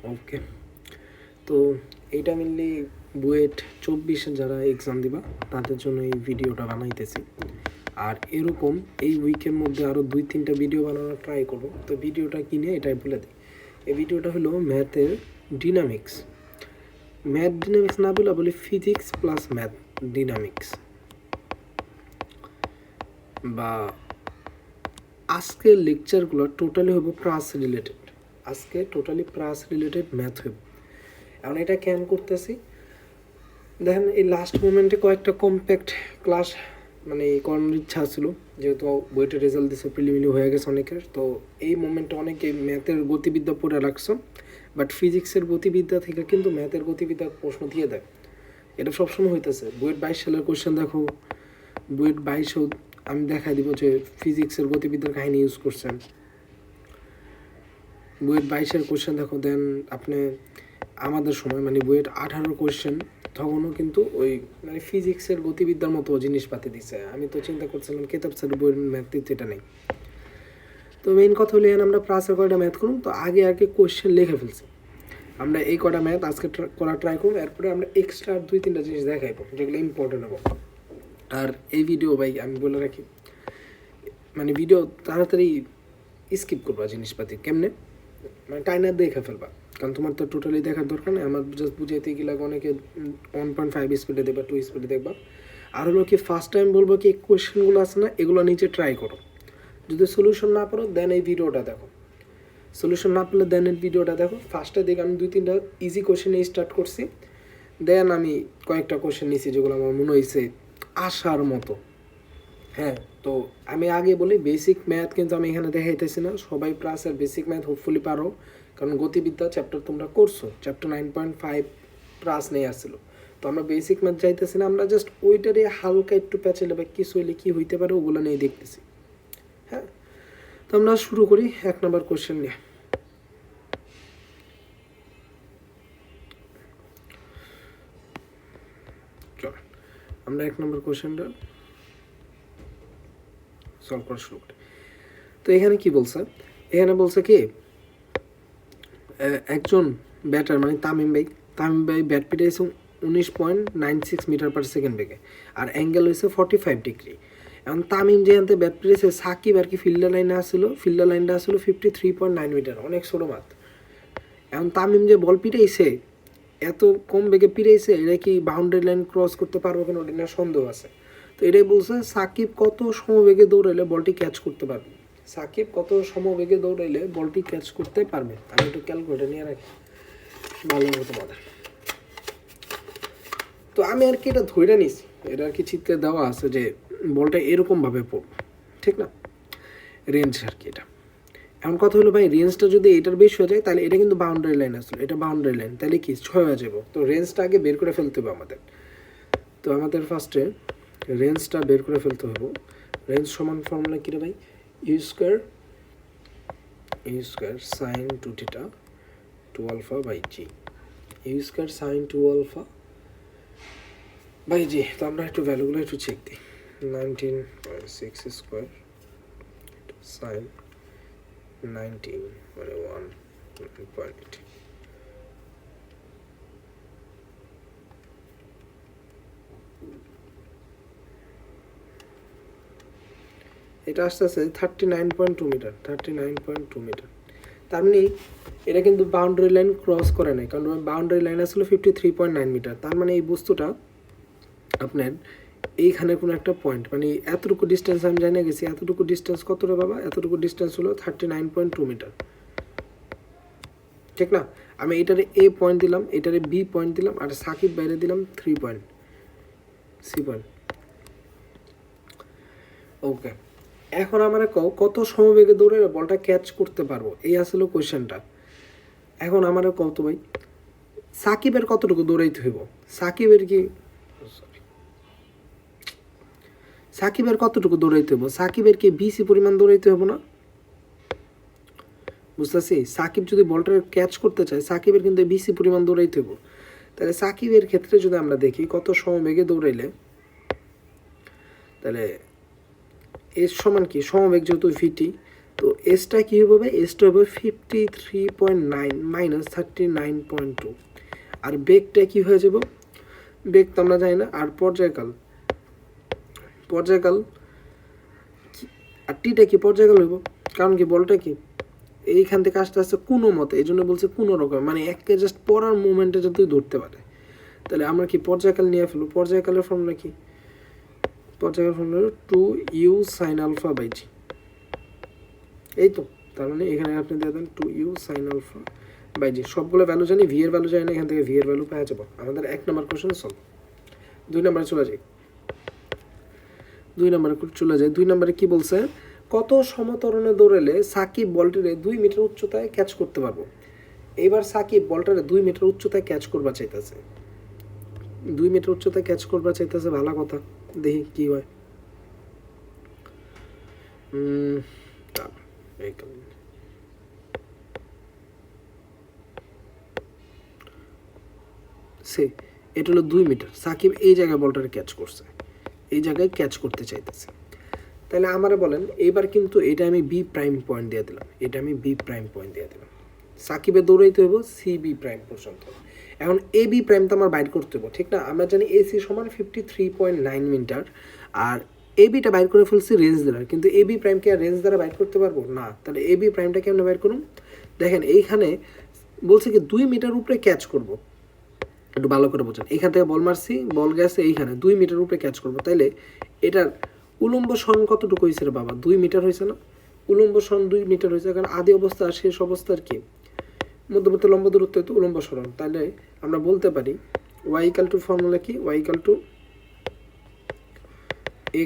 ওকে, তো এইটা মেনলি বুয়েট 24 যারা এক্সাম দিবা তাদের জন্য এই ভিডিওটা বানাইতেছি। আর এরকম এই উইকের মধ্যে আরও 2-3টা ভিডিও বানানোর ট্রাই করবো। তো ভিডিওটা কিনে এটাই বলে দিই, এই ভিডিওটা হলো ম্যাথের ডিনামিক্স। ম্যাথ ডিনামিক্স না বলি ফিজিক্স প্লাস ম্যাথ ডিনামিক্স, বা আজকের লেকচারগুলো টোটালি হবো প্রাস রিলেটেড। আজকে টোটালি প্রাস রিলেটেড ম্যাথ হইব। এখন এটা কেন করতেছি দেখেন, এই লাস্ট মোমেন্টে কয়েকটা কম্প্যাক্ট ক্লাস মানে করানোর ইচ্ছা ছিল, যেহেতু বইটার রেজাল্ট দিচ্ছে, প্রিলিমিনারি হয়ে গেছে অনেকের। তো এই মোমেন্টে অনেকে ম্যাথের গতিবিদ্যা পড়ে রাখছো, বাট ফিজিক্সের গতিবিদ্যা থেকে কিন্তু ম্যাথের গতিবিদ্যার প্রশ্ন দিয়ে দেয়। এটা সবসময় হইতেছে। বুয়েট 22 সালের কোয়েশ্চেন দেখো, বুয়েট 22 আমি দেখাই দিব যে ফিজিক্সের গতিবিদ্যার কাহিনী ইউজ করছেন। বুয়েট 22-এর কোয়েশ্চেন দেখো, দেন আপনি আমাদের সময় মানে বুয়েট 18 কোয়েশ্চেন তখনও কিন্তু ওই মানে ফিজিক্সের গতিবিদ্যার মতো জিনিসপাতি দিছে। আমি তো চিন্তা করছিলাম কেতাব স্যার বইয়ের ম্যাথ দিতে, এটা নেই। তো মেইন কথা হলো এখন আমরা প্লাসের কয়টা ম্যাথ করুন। তো আগে আর কি কোয়েশ্চেন লিখে ফেলছি, আমরা এই কটা ম্যাথ আজকে করা ট্রাই করুন। এরপরে আমরা এক্সট্রা 2-3টা জিনিস দেখাইবো যেগুলো ইম্পর্টেন্ট হবো। আর এই ভিডিও ভাই আমি বলে রাখি, মানে ভিডিও তাড়াতাড়ি স্কিপ করবা জিনিসপাতি, কেমনে মানে টাইনার দেখে ফেলবা, কারণ তোমার তো টোটালি দেখার দরকার নেই। আমার জাস্ট বুঝাইতে গেলে অনেকে 1.5 স্পিডে দেখবা, 2 স্পিডে দেখবা। আর হলো কি ফার্স্ট টাইম বলবো কি কোয়েশ্চেনগুলো আছে না, এগুলো নিচে ট্রাই করো। যদি সলিউশন না পারো দেন এই ভিডিওটা দেখো, সলিউশন না পেলে দেন এই ভিডিওটা দেখো। ফার্স্টে দেখে আমি 2-3টা ইজি কোয়েশ্চেন স্টার্ট করছি, দেন আমি কয়েকটা কোয়েশ্চেন নিয়েছি যেগুলো আমার মনে হয়েছে আসার মতো। হ্যাঁ, তো আমি আগে বলি বেসিক ম্যাথ কিন্তু আমি এখানে দেখাইতেছি না, সবাই প্লাসের বেসিক ম্যাথ হোপফুলি পারো, কারণ গতিবিদ্যা চ্যাপ্টার তোমরা করছো, চ্যাপ্টার 9.5 প্লাস নেই আসছিল। তো আমরা বেসিক ম্যাথ চাইতেছি না, আমরা জাস্ট ওইটারে হালকা একটু প্যাচেলে বা কিছু হইলে কী হইতে পারে ওগুলো নিয়ে দেখতেছি। হ্যাঁ, তো আমরা শুরু করি 1 নম্বর কোয়েশ্চেন নিয়ে। চল আমরা 1 নম্বর কোয়েশ্চেনটা সলভ করা শুরু করি। তো এখানে কি বলছে, এখানে বলছে কি একজন ব্যাটার মানে তামিম ভাই ব্যাট পিটাইছে 19.96 মিটার পার সেকেন্ড বেগে, আর অ্যাঙ্গেল হয়েছে 45 ডিগ্রি। এখন তামিম যে আনতে ব্যাট পিটাইছে, সাকিব আর কি ফিল্ডার লাইনটা আসলো 53.9 মিটার, অনেক ছোটো মাত। এখন তামিম যে বল পিটাইছে এত কম বেগে পিটাইছে, এটা কি বাউন্ডারি লাইন ক্রস করতে পারবো কেন ওটা নিয়ে সন্দেহ আছে। তো এটাই বলছে সাকিব কত সমবেগে দৌড়াইলে বলটি ক্যাচ করতে পারবে, সাকিব কত সমবেগে দৌড়াইলে বলটি ক্যাচ করতে পারবে। আমি একটু ক্যালকুলেটর নিয়ে রাখি ভালো মতো মনে। তো আমি আর কি এটা ধরে নিছি, এটা আর কি চিত্রে দেওয়া আছে যে বলটা এরকমভাবে পড়বে, ঠিক না, রেঞ্জ আর কি এটা। এমন কথা হলো ভাই রেঞ্জটা যদি এটার বেশি হয়ে যায় তাহলে এটা কিন্তু বাউন্ডারি লাইন আসলো, এটা বাউন্ডারি লাইন, তাহলে কি 6 হয়ে যাবো। তো রেঞ্জটা আগে বের করে ফেলতে হবে আমাদের। তো আমাদের ফার্স্টে রেঞ্জটা বের করে ফেলতে হবে। রেঞ্জ সমান ফর্মুলা কী রে ভাই, U square sine 2 theta 2 alpha by G, U square sine 2 alpha by G. তো আমরা একটু ভ্যালুগুলো একটু চেক দিই। 19.6 স্কোয়ার সাইন 19 মানে 1.8, এটা আসতে আসতে 39.2 মিটার, 39.2 মিটার। তার মানে এটা কিন্তু বাউন্ডারি লাইন ক্রস করে নাই, কারণ বাউন্ডারি লাইন আসলে 53.9 মিটার। তার মানে এই বস্তুটা আপনার এইখানে কোনো একটা পয়েন্ট মানে এতটুকু ডিস্টেন্স আমি জানিয়ে গেছি, এতটুকু ডিস্টেন্স কতটা বাবা, এতটুকু ডিস্টেন্স হলো 39.2 মিটার, ঠিক না। আমি এটারে এ পয়েন্ট দিলাম, এটারে বি পয়েন্ট দিলাম, আর সাকিব বাইরে দিলাম 3 পয়েন্ট, সি পয়েন্ট। ওকে, এখন আমার কত সমবেগে দৌড়ে বলটা ক্যাচ করতে পারবো, এই আসলে কোয়েশ্চেনটা। এখন আমার কত ভাই সাকিবের কতটুকু দৌড়াইতে হইব, সাকিবের কতটুকু দৌড়াইতে হইব, সাকিবের কি বিসি পরিমাণ দৌড়াইতে হবো না, বুঝতেছি। সাকিব যদি বলটা ক্যাচ করতে চায় সাকিবের কিন্তু বিসি পরিমাণ দৌড়াইতে হইব। তাহলে সাকিবের ক্ষেত্রে যদি আমরা দেখি কত সমবেগে দৌড়াইলে, তাহলে এর সমান কি সমবেগ যেহেতু ভিটি, তো এসটা কী হবে? এসটা হবে 53.9 মাইনাস 39.2। আর বেগটা কী হয়ে যাব? বেগ তো আমরা জানি না। আর পর্যায়কাল আর টিটা কি পর্যায়কাল হইব, কারণ কি বলটা কি এইখান থেকে আস্তে আস্তে কোনো মতে, এই জন্য বলছে কোনো রকম, মানে একে জাস্ট পড়ার মুভমেন্টে যদি ধরতে পারে। তাহলে আমরা কি পর্যায়কাল নিয়ে ফেলবো? পর্যায়কালের ফর্মুলা কি? পর্যায়কাল formula 2u sin alpha by g। এই তো, তার মানে এখানে আপনি দিয়ে দেন 2u sin alpha by g। সবগুলো ভ্যালু জানি, ভি এর ভ্যালু জানি না, এখান থেকে ভি এর ভ্যালু পেয়ে যাবো। আমাদের 1 নম্বর কোশ্চেন সলভ। 2 নম্বরে চলে যাই। 2 নম্বরে কি বলছে? কত সমতরণে দৌড়ালে সাকিব বলটিরে 2 মিটার উচ্চতায় ক্যাচ করতে পারবো? এবার সাকিব বলটারে 2 মিটার উচ্চতায় ক্যাচ করবা চাইতেছে। 2 মিটার উচ্চতায় ক্যাচ করবা চাইতেছে, ভালো কথা, দেখি কি হয়। এটা হলো 2 মিটার। সাকিব এই জায়গায় বলটারে ক্যাচ করছে, এই জায়গায় ক্যাচ করতে চাইতেছে। তাহলে আমারে বলেন, এবার কিন্তু এটা আমি বি প্রাইম পয়েন্ট দিয়ে দিলাম, সাকিবের দৌড়াইতে হইব সি বি প্রাইম পর্যন্ত। এখন এ বি প্রাইম তো আমার বাইর করতে হইব, ঠিক না? আমরা জানি এসি সমান 53.9 মিটার, আর এ বিটা বাইর করে ফেলছি রেঞ্জ দ্বারা, কিন্তু এ বি প্রাইমকে আর রেঞ্জ দ্বারা বাইর করতে পারবো না। তাহলে এ বি প্রাইমটা কেমন বাইর করুন? দেখেন এইখানে বলছে কি 2 মিটার উপরে ক্যাচ করব, একটু ভালো করে বোঝেন। এখান থেকে বল মারছি, বল গেছে এইখানে 2 মিটার উপরে ক্যাচ করব। তাইলে এটার উলম্ব সরণ কতটুকু হয়েছে রে বাবা? 2 মিটার হয়েছে না? উলম্ব সরণ 2 মিটার হয়েছে, কারণ আদি অবস্থা আর শেষ অবস্থার কি মধ্যবর্তী লম্ব দূরত্ব তো উলম্ব সরণ। তাহলে আমরা বলতে পারি y ইকাল টু ফর্মুলা কি? y equal to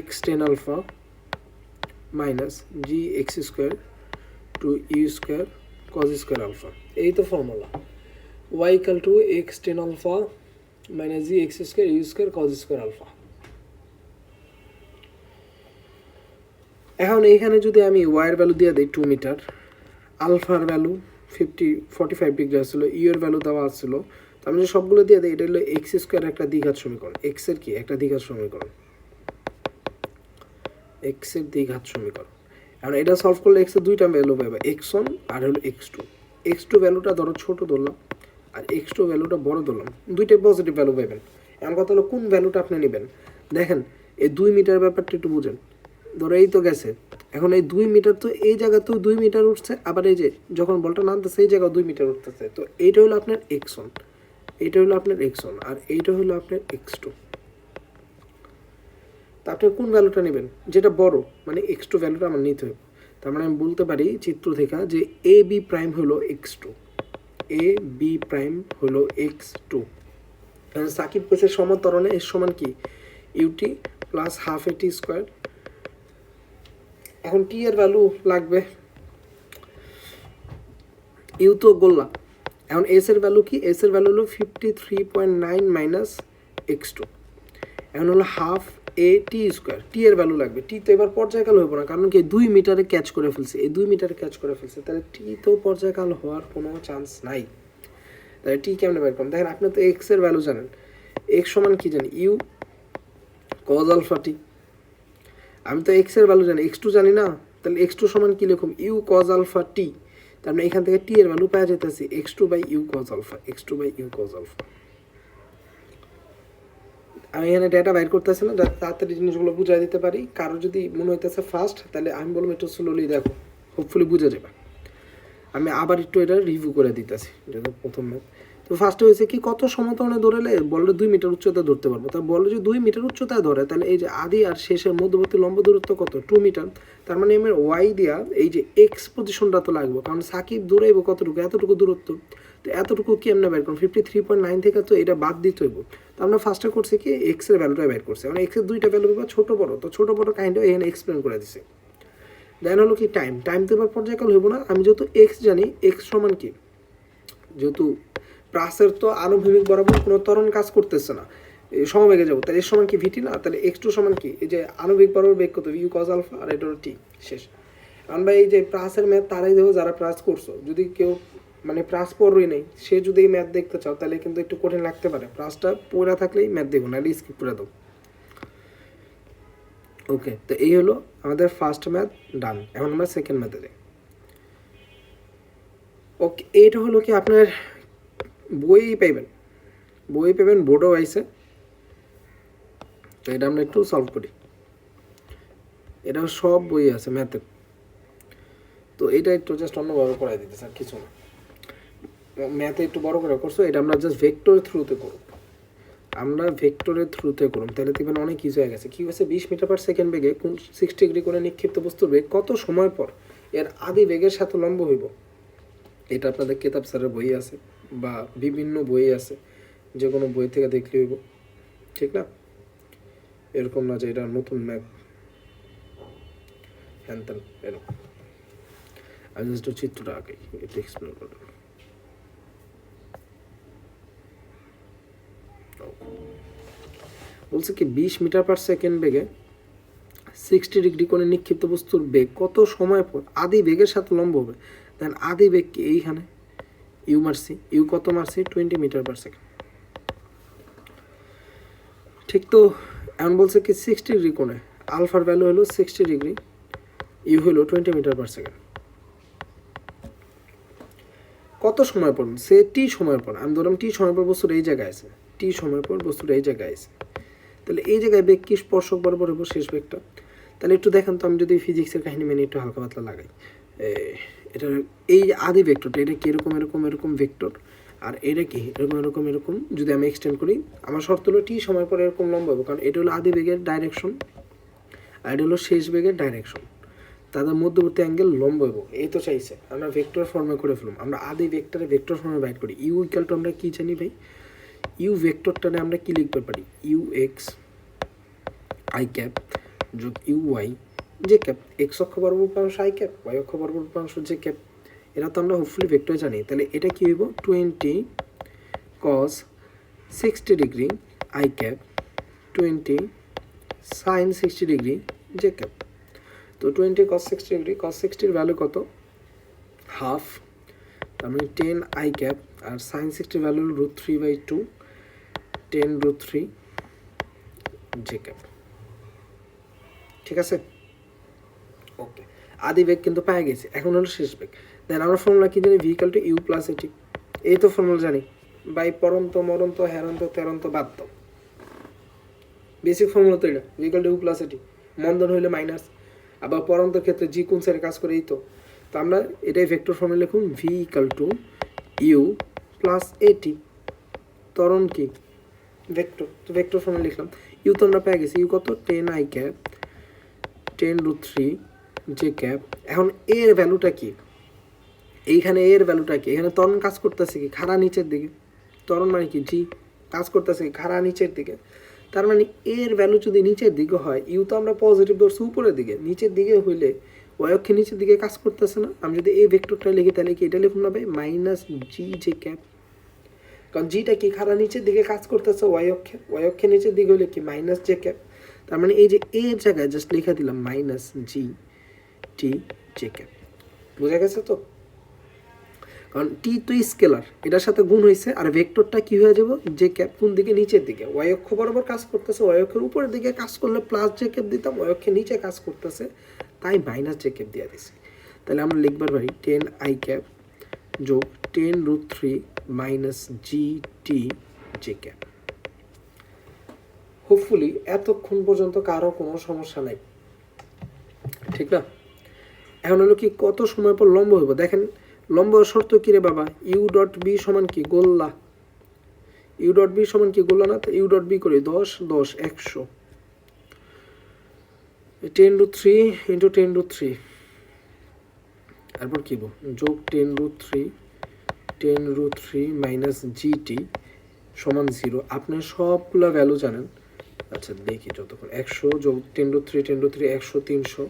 x tan alpha minus g x square to you square cos square alpha. এই তো formula, y equal to x tan alpha minus g x square you square cos square alpha. এখন এইখানে যদি আমি y এর value দিয়ে দিই 2 metre, আলফার ভ্যালু 45 ডিগ্রি আসছিল, ইউ এর ভ্যালু দেওয়া আসছিল, তো আমি যদি সবগুলো দিয়ে দিই, এটা হলো এক্স স্কোয়ার একটা দ্বিঘাত সমীকরণ। এক্স এর কি একটা দ্বিঘাত সমীকরণ, এক্স এর দ্বিঘাত সমীকরণ। এখন এটা সলভ করলে এক্স এর দুইটা ভ্যালু পাবে, x1 আর হলো x2। x2 ভ্যালুটা ধরো ছোট ধরলাম, আর x2 ভ্যালুটা বড় ধরলাম, দুইটাই পজিটিভ ভ্যালু পাবেন। এমন কথা হলো কোন ভ্যালুটা আপনি নেবেন। দেখেন এই 2 মিটার ব্যাপারটা একটু বুঝেন। ধরো এই তো গেছে, এখন এই 2 মিটার তো এই জায়গাতেও 2 মিটার উঠছে, আবার এই যে যখন বলটা নামতেছে এই জায়গায় 2 মিটার উঠতেছে। তো এইটা হলো আপনার x1, এইটা হলো আপনার x1, আর এইটা হলো আপনার x2। তা আপনি কোন ভ্যালুটা নেবেন? যেটা বড়, মানে x2 ভ্যালুটা আমার নিতে হবে। তার মানে আমি বলতে পারি চিত্র থেকে যে এ বি প্রাইম হলো x2, এ বি প্রাইম হলো x2। সাকিব কোষের সমতরণে এর সমান কি? ইউটি প্লাস হাফ এটি স্কোয়ার। এখন টি এর ভ্যালু লাগবে, ইউ তো গোল্লা। এখন এস এর ভ্যালু কি? এস এর ভ্যালু হলো 53.9 মাইনাস x2। এখন হলো হাফ এ টি স্কোয়ার। টি এর ভ্যালু লাগবে, টি তো এবার পর্যায়কাল হইব না, কারণ কি 2 মিটারে ক্যাচ করে ফেলছে, এই 2 মিটারে ক্যাচ করে ফেলছে, তাহলে টি তো পর্যায়কাল হওয়ার কোনো চান্স নাই। তাহলে টি কেমনে বের করুন? দেখেন আপনি তো এক্স এর ভ্যালু জানেন, এক্স সমান কি জানি? U cos alpha t. আমি তো এক্স এর ভ্যালু জানি, x2 জানি না, তাহলে x2 সমান কি লিখুম? U cos alpha T. তার মানে এখান থেকে টি এর ভ্যালু পাওয়া যেতেছে x2 by u cos alpha, x2 by u cos alpha. আমি এখানে ডেটা বাইর করতেছি না, যাতে তাড়াতাড়ি জিনিসগুলো বুঝাই দিতে পারি। কারো যদি মনে হইতেছে ফাস্ট, তাহলে আমি বলবো একটু স্লোলি দেখো, হোপফুলি বুঝে যাবে। আমি আবার একটু এটা রিভিউ করে দিতেছি, যেটা প্রথম ম্যাথ। তো ফার্স্টে হয়েছে কি, কত সমতলে ধরেলে বলটা 2 মিটার উচ্চতা ধরতে পারবো। তা বললে যদি 2 মিটার উচ্চতায় ধরে, তাহলে এই যে আদি আর শেষের মধ্যবর্তী লম্ব দূরত্ব কত? 2 মিটার। তার মানে আমার ওয়াই দিয়া এই যে এক্স পজিশনটা তো লাগবে, কারণ সাকিব দৌড়াইব কতটুকু? এতটুকু দূরত্ব। তো এতটুকু কি আমরা বের করুন? 53.9 থেকে তো এটা বাদ দিতে হইব। তো আমরা ফার্স্টে করছি কি, এক্স এর ভ্যালুটা বের করছি। মানে এক্স এর দুইটা ভ্যালু পাবো, ছোটো বড়ো। তো ছোটো বড়ো কাইন্ডও এখানে এক্সপ্লেন করে দিছি। দেন হলো কি টাইম, টাইম তো এবার পর্যায়কাল হইব না। আমি যেহেতু এক্স জানি, এক্স সমান কি, যেহেতু প্রাসের তো আনুভূমিক বরাবর কোনো ত্বরণ কাজ করতেছে না, সমবেগে যাবো, তাহলে এর সমান কি ভিটি না? তাহলে x2 সমান কি, এই যে আনুভূমিক বরাবর বেগ কত? ইউ কজ আলফা, আর এটা হলো টি। শেষ। আমরা এই যে প্রাসের ম্যাথ তারাই দেবো যারা প্রাস করছো। যদি কেউ মানে প্রাস পড়ই নেই, সে যদি এই ম্যাথ দেখতে চাও, তাহলে কিন্তু একটু কঠিন লাগতে পারে। প্রাসটা পড়া থাকলেই ম্যাথ দেখো, না স্কিপ করে দাও। ওকে, তো এই হলো আমাদের ফার্স্ট ম্যাথ ডান। এখন আমরা সেকেন্ড ম্যাথে যাই। ওকে, এইটা হলো কি আপনার বই পাইবেন, বোর্ডও আইসে। তো এটা আমরা একটু সলভ করি, এটা সব বই আছে ম্যাথের। তো এটা একটু জাস্ট অন্যভাবে করাই দিতে স্যার, কিছু না, ম্যাথে একটু বড় করে করছো, এটা আমরা জাস্ট ভেক্টরের থ্রুতে করব, আমরা ভেক্টরের থ্রুতে করুন, তাহলে দেখবেন অনেক কিছু হয়ে গেছে। কি হয়েছে, 20 মিটার/সেকেন্ড বেগে কোন 60 ডিগ্রি করে নিক্ষিপ্ত বস্তুর বেগ কত সময় পর এর আদি বেগের সাথে লম্ব হইব। এটা আপনাদের কেতাব স্যারের বই আছে বা বিভিন্ন বই আছে, যে কোনো বই থেকে দেখলে হইব, ঠিক না? এরকম না যে এটা নতুন ম্যাথ হ্যান ত্যান এরকম। আর জাস্ট চিত্রটা আগে একটু এক্সপ্লেন করলাম। বলছে কি 20 মিটার/সেকেন্ড বেগে 60 ডিগ্রি করে নিক্ষিপ্ত বস্তুর বেগ কত সময় পর আদি বেগের সাথে লম্ব হবে। দেন আদি বেগ কি এইখানে ইউ মারছি, ইউ কত মারছি 20 মিটার/সেকেন্ড, ঠিক তো? এখন বলছে কি 60 ডিগ্রি কোণে আলফার ভ্যালু হলো 60 ডিগ্রি, ইউ হলো 20 মিটার/সেকেন্ড। কত সময় পর, সে টি সময় পর, আমি ধরলাম টি সময় পর বস্তুর এই জায়গায় আছে, টি সময় পর বস্তুর এই জায়গায় আছে, তাহলে এই জায়গায় বেগ কি স্পর্শক বরাবর হবো শেষ বেগটা। তাহলে একটু দেখেন তো, আমি যদি ফিজিক্সের কাহিনী মেনে একটু হালকা পাতলা লাগাই, এটা এই আদি ভেক্টরটা, এটা কি এরকম এরকম এরকম ভেক্টর, আর এটা কি এরকম এরকম এরকম, যদি আমি এক্সটেন্ড করি আমার শর্ত হলো টি সময় পর এরকম লম্ব হবে, কারণ এটা হলো আদি বেগের ডাইরেকশন আর এটা হলো শেষ বেগের ডাইরেকশন, তাদের মধ্যবর্তী অ্যাঙ্গেল লম্ব হইব। এই তো চাইছে, আমরা ভেক্টর ফর্মে করে ফেললাম, আমরা আদি ভেক্টরে ভেক্টর ফর্মে বাইট করি। ইউ ইকুয়াল টু আমরা কি জানি ভাই, ইউ ভেক্টরটারে আমরা কি লিখতে পারি, ইউ এক্স আই ক্যাপ যোগ u y j cap, x অক্ষ বরাবর উপাংশ আই ক্যাপ, ওয়াই অক্ষ বরাবর উপাংশ জে ক্যাপ। এটা তো আমরা হোপফুলি ভেক্টর জানি, তাহলে এটা কি হইব 20 cos 60 degree i cap 20 sin 60 degree j cap. তো 20 cos 60 ডিগ্রি, cos 60 ভ্যালু কত, হাফ, তার মানে 10 আই ক্যাপ, আর sin 60 ভ্যালু √3/2 10√3 জে ক্যাপ, ঠিক আছে? ওকে, আদি বেগ কিন্তু পাওয়া গেছে, এখন হলো শেষ বেগ। দেন আমরা ফর্মুলা কি জানি, v equal to u plus at, এই তো ফর্মুলা জানি বাই পরন্ত মরন্ত হেরন্ত তেরন্ত বাদ্য, বেসিক ফর্মুলা তো এটা, v equal to u plus at, মন্দন হইলে মাইনাস, আবার পরন্তর ক্ষেত্রে জি কোন সাইডে কাজ করে, এই তো। তো আমরা এটাই ভেক্টর ফর্মে লিখুন, v equal to u plus at, ত্বরণ কি ভেক্টর, তো ভেক্টর ফর্মে লিখলাম। ইউ তো আমরা পেয়ে গেছি, ইউ কত 10 আই ক্যাপ 10√3 জে ক্যাপ। এখন এর ভ্যালুটা কি, এইখানে এর ভ্যালুটা কি, এখানে ত্বরণ কাজ করতেছে কি খাড়া নিচের দিকে, ত্বরণ মানে কি জি কাজ করতেছে কি খাড়া নিচের দিকে, তার মানে এর ভ্যালু যদি নিচের দিকে হয়, ইউ তো আমরা পজিটিভ ধরছি উপরের দিকে, নিচের দিকে হইলে ওয়াই অক্ষে নিচের দিকে কাজ করতেছে না। আমি যদি এই ভেক্টরটা লিখি তাহলে কি এটা লিখুন না ভাই, মাইনাস জি জে ক্যাপ, কারণ জিটা কি খাড়া নিচের দিকে কাজ করতেছে ওয়াই অক্ষে নিচের দিকে হলে কি মাইনাস জে ক্যাপ, তার মানে এই যে এর জায়গায় জাস্ট লিখে দিলাম মাইনাস জি টি জে ক্যাপ। বোঝা গেছে তো? কারণ টি তো স্কেলার, এটার সাথে গুণ হয়েছে, আর ভেক্টরটা কি হয়ে যাব, জে ক্যাপ কোন দিকে নিচের দিকে, ওয়াই অক্ষ বরাবর কাজ করতেছে, ওয়াই অক্ষের উপরের দিকে কাজ করলে প্লাস জে ক্যাপ দিতাম, ওয়াই অক্ষের নিচে কাজ করতেছে তাই মাইনাস জে ক্যাপ দিয়ে দিছি। তাহলে আমরা লিখবার পারি 10 আই ক্যাপ যোগ 10√3 মাইনাস জি টি জে ক্যাপ। হোপফুলি এতক্ষণ পর্যন্ত কারো কোনো সমস্যা নাই, ঠিক না? এখন হলো কি কত সময় পর লম্ব হইব, দেখেন লম্ব শর্ত কি রে বাবা, ইউ ডট বি সমান কি গোল্লা, ইউ ডট বি সমান কি গোল্লা না, তো ইউ ডট বি করি 10 10 100 10√3 ইন্টু 10√3, তারপর কি যোগ 10√3 মাইনাস জিটি সমান 0। আপনার সবগুলো ভ্যালু জানেন, আচ্ছা দেখি যতক্ষণ 100 যোগ 10√3 100 300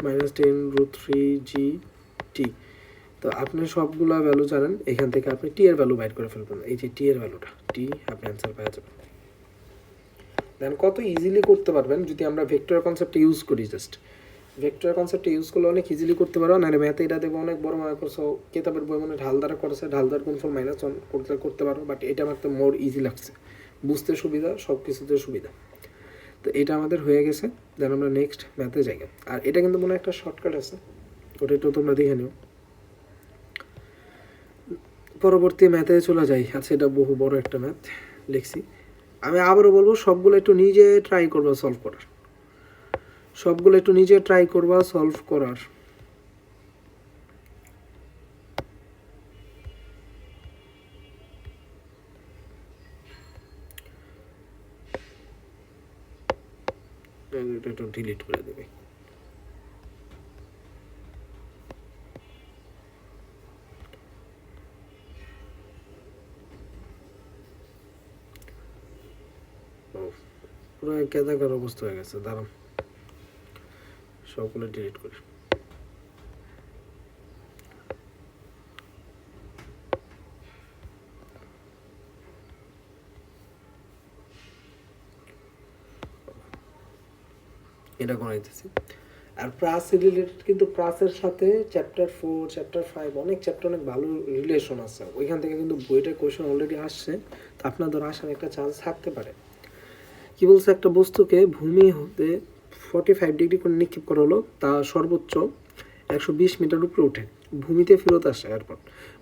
মাইনাস 10√3 জি টি। তো আপনি সবগুলা ভ্যালু জানেন, এখান থেকে আপনি টি এর ভ্যালু বাইর করে ফেলবেন, এই যে টি এর ভ্যালুটা টি, আপনি অ্যান্সার পেয়ে যাবেন। দেন কত ইজিলি করতে পারবেন যদি আমরা ভেক্টর কনসেপ্ট ইউজ করি, জাস্ট ভেক্টর কনসেপ্ট ইউজ করলে অনেক ইজিলি করতে পারো। না ম্যাথে এটা দেখবো অনেক বড় মনে করছো, কেতাবের বই মনে ঢাল দ্বারা করেছে, ঢাল দ্বারা গুণফল -1 করতে পারো, বাট এটা আমার তো মোর ইজি লাগছে, বুঝতে সুবিধা, সব কিছুতে সুবিধা। তো এটা আমাদের হয়ে গেছে, দেন আমরা নেক্সট ম্যাথে যাই। আর এটা কিন্তু মনে একটা শর্টকাট আছে, ওটা একটু তোমরা দেখে নিও। পরবর্তী ম্যাথে চলে যাই। আচ্ছা, এটা বহু বড় একটা ম্যাথ লিখছি। আমি আবারও বলবো, সবগুলো একটু নিজে ট্রাই করবা সলভ করার, সবগুলো একটু নিজে ট্রাই করবা সলভ করার। এটা একটু ডিলিট করে দেবে। পুরো কেদাকার অবস্থা হয়ে গেছে, দাঁড়ান সবগুলো ডিলিট করি। এটা করাইতেছি। আর প্রাস রিলেটেড, কিন্তু প্রাসের সাথে চ্যাপ্টার 4 চ্যাপ্টার 5 অনেক চ্যাপ্টার অনেক ভালো রিলেশন আছে, ওইখান থেকে কিন্তু বইটার কোয়েশন অলরেডি আসছে, তো আপনাদের আসার একটা চান্স থাকতে পারে। কি বলছে, একটা বস্তুকে ভূমি হতে 45 ডিগ্রি করে নিক্ষেপ করা হলো, তা সর্বোচ্চ 120 মিটার উপরে ওঠে, ভূমিতে ফেরত আসে। এরপর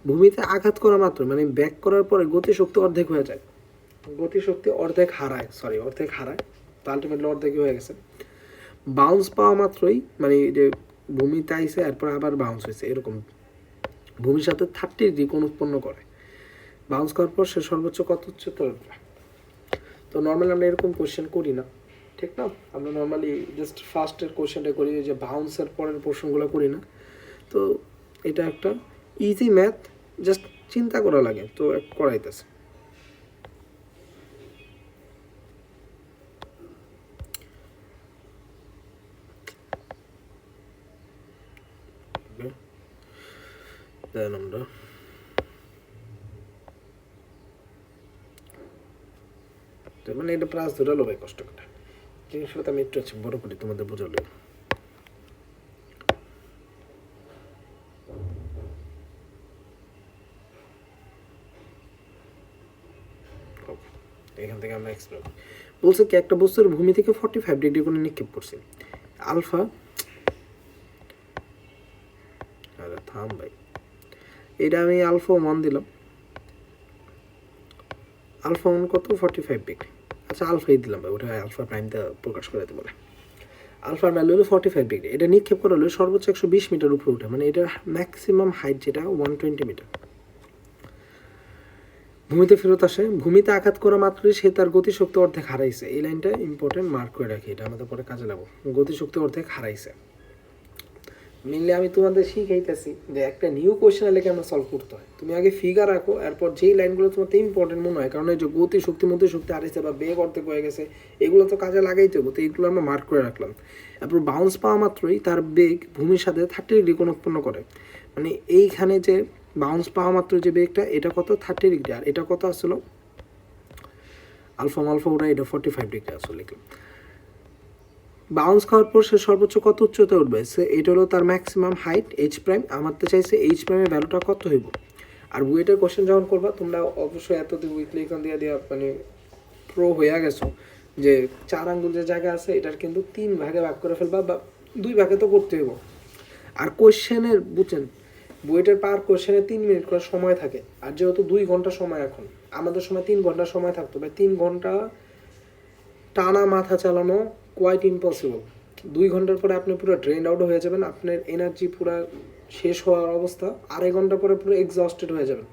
ভূমিতে আঘাত করা মাত্র, মানে ব্যাক করার পরে গতিশক্তি অর্ধেক হয়ে যায়, গতিশক্তি অর্ধেক হারায়, তো আলটিমেটলি অর্ধেকই হয়ে গেছে। বাউন্স পাওয়া মাত্রই, মানে যে ভূমিতে আইসে এরপর আবার বাউন্স হয়েছে, এরকম ভূমির সাথে 30 ডিগ্রি কোণ উৎপন্ন করে। বাউন্স করার পর সে সর্বোচ্চ কত উচ্চতা উঠবে। তো নর্মালি আমরা এরকম কোয়েশ্চেন করি না, ঠিক না? আমরা নর্মালি জাস্ট ফার্স্টের কোয়েশ্চেনটা করি, যে বাউন্সের পরের পোর্শনগুলো করি না। তো এটা একটা ইজি ম্যাথ, জাস্ট চিন্তা করা লাগে, তো করাইতেছে। দেন আমরা মানে এটা প্রাস ধরে লো ভাই, কষ্ট করে জিনিসটা আমি একটু বড় করি তোমাদের বোঝালো। এখান থেকে আমরা এক্সপ্লেন বলছে কি, একটা বস্তুর ভূমি থেকে 45 ডিগ্রি কোণে নিক্ষেপ করছে আলফা। আরে থাম ভাই, এটা আমি আলফা 1 দিলাম, আলফা 1 কত 45 ডিগ্রি। আচ্ছা আলফাই দিলাম ভাই, ওটা আলফা প্রাইমটা প্রকাশ করে দিতে বলে। আলফার ভ্যালু হলো 45 ডিগ্রি, এটা নিক্ষেপ করা হলে সর্বোচ্চ 120 মিটার উপরে উঠে, মানে এটা ম্যাক্সিমাম হাইট যেটা 120 মিটার। ভূমিতে ফেরত আসে, ভূমিতে আঘাত করা মাত্রই সে তার গতিশক্তি অর্ধেক হারাইছে। এই লাইনটা ইম্পর্টেন্ট, মার্ক করে রাখি, এটা আমাদের পরে কাজে লাগবে। গতিশক্তি অর্ধেক হারাইছে, মেনলি আমি তোমাদের শিখাইতেছি যে একটা নিউ কোয়েশ্চেন এলে কেমন সলভ করতে হয়। তুমি আগে ফিগার রাখো, এরপর যেই লাইনগুলো তোমার ইম্পর্টেন্ট মনে হয়, কারণ এই যে গতি শক্তি মধ্যে শক্তি হারিয়েছে বা বেগ অর্ধেক হয়ে গেছে, এগুলো তো কাজে লাগাইতে হবে, তো এইগুলো আমরা মার্ক করে রাখলাম। এরপর বাউন্স পাওয়া মাত্রই তার বেগ ভূমির সাথে 30 ডিগ্রি কোণ উৎপন্ন করে, মানে এইখানে যে বাউন্স পাওয়া মাত্র যে বেগটা, এটা কত 30 ডিগ্রি, আর এটা কত আসলো আলফা মালফা ওটা, এটা 45 ডিগ্রি আসলে লিখলাম। বাউন্স খাওয়ার পর সে সর্বোচ্চ কত উচ্চতা উঠবে, সে এটা হলো তার ম্যাক্সিমাম হাইট এইচ প্রাইম। আমার তো চাইছে এইচ প্রাইমের ভ্যালুটা কত হইব। আর বুয়েটের কোশ্চেন যখন করবা তোমরা অবশ্যই এতদিন উইকলি এখান দিয়ে মানে প্রো হয়ে গেছো, যে 4 আঙ্গুল যে জায়গা আছে এটার কিন্তু 3 ভাগে ভাগ করে ফেলবা, বা 2 ভাগে তো করতে হইব। আর কোশ্চেনের বুঝছেন, বুয়েটের পার কোশ্চেনে 3 মিনিট করে সময় থাকে, আর যেহেতু 2 ঘন্টা সময়, এখন আমাদের সময় 3 ঘন্টা সময় থাকতো, ভাই 3 ঘন্টা টানা মাথা চালানো কোয়াইট ইম্পসিবল। 2 ঘন্টার পরে আপনি পুরো ড্রেন আউট হয়ে যাবেন, আপনার এনার্জি পুরো শেষ হওয়ার অবস্থা, 2.5 ঘন্টা পরে পুরো এক্সস্টেড হয়ে যাবেন,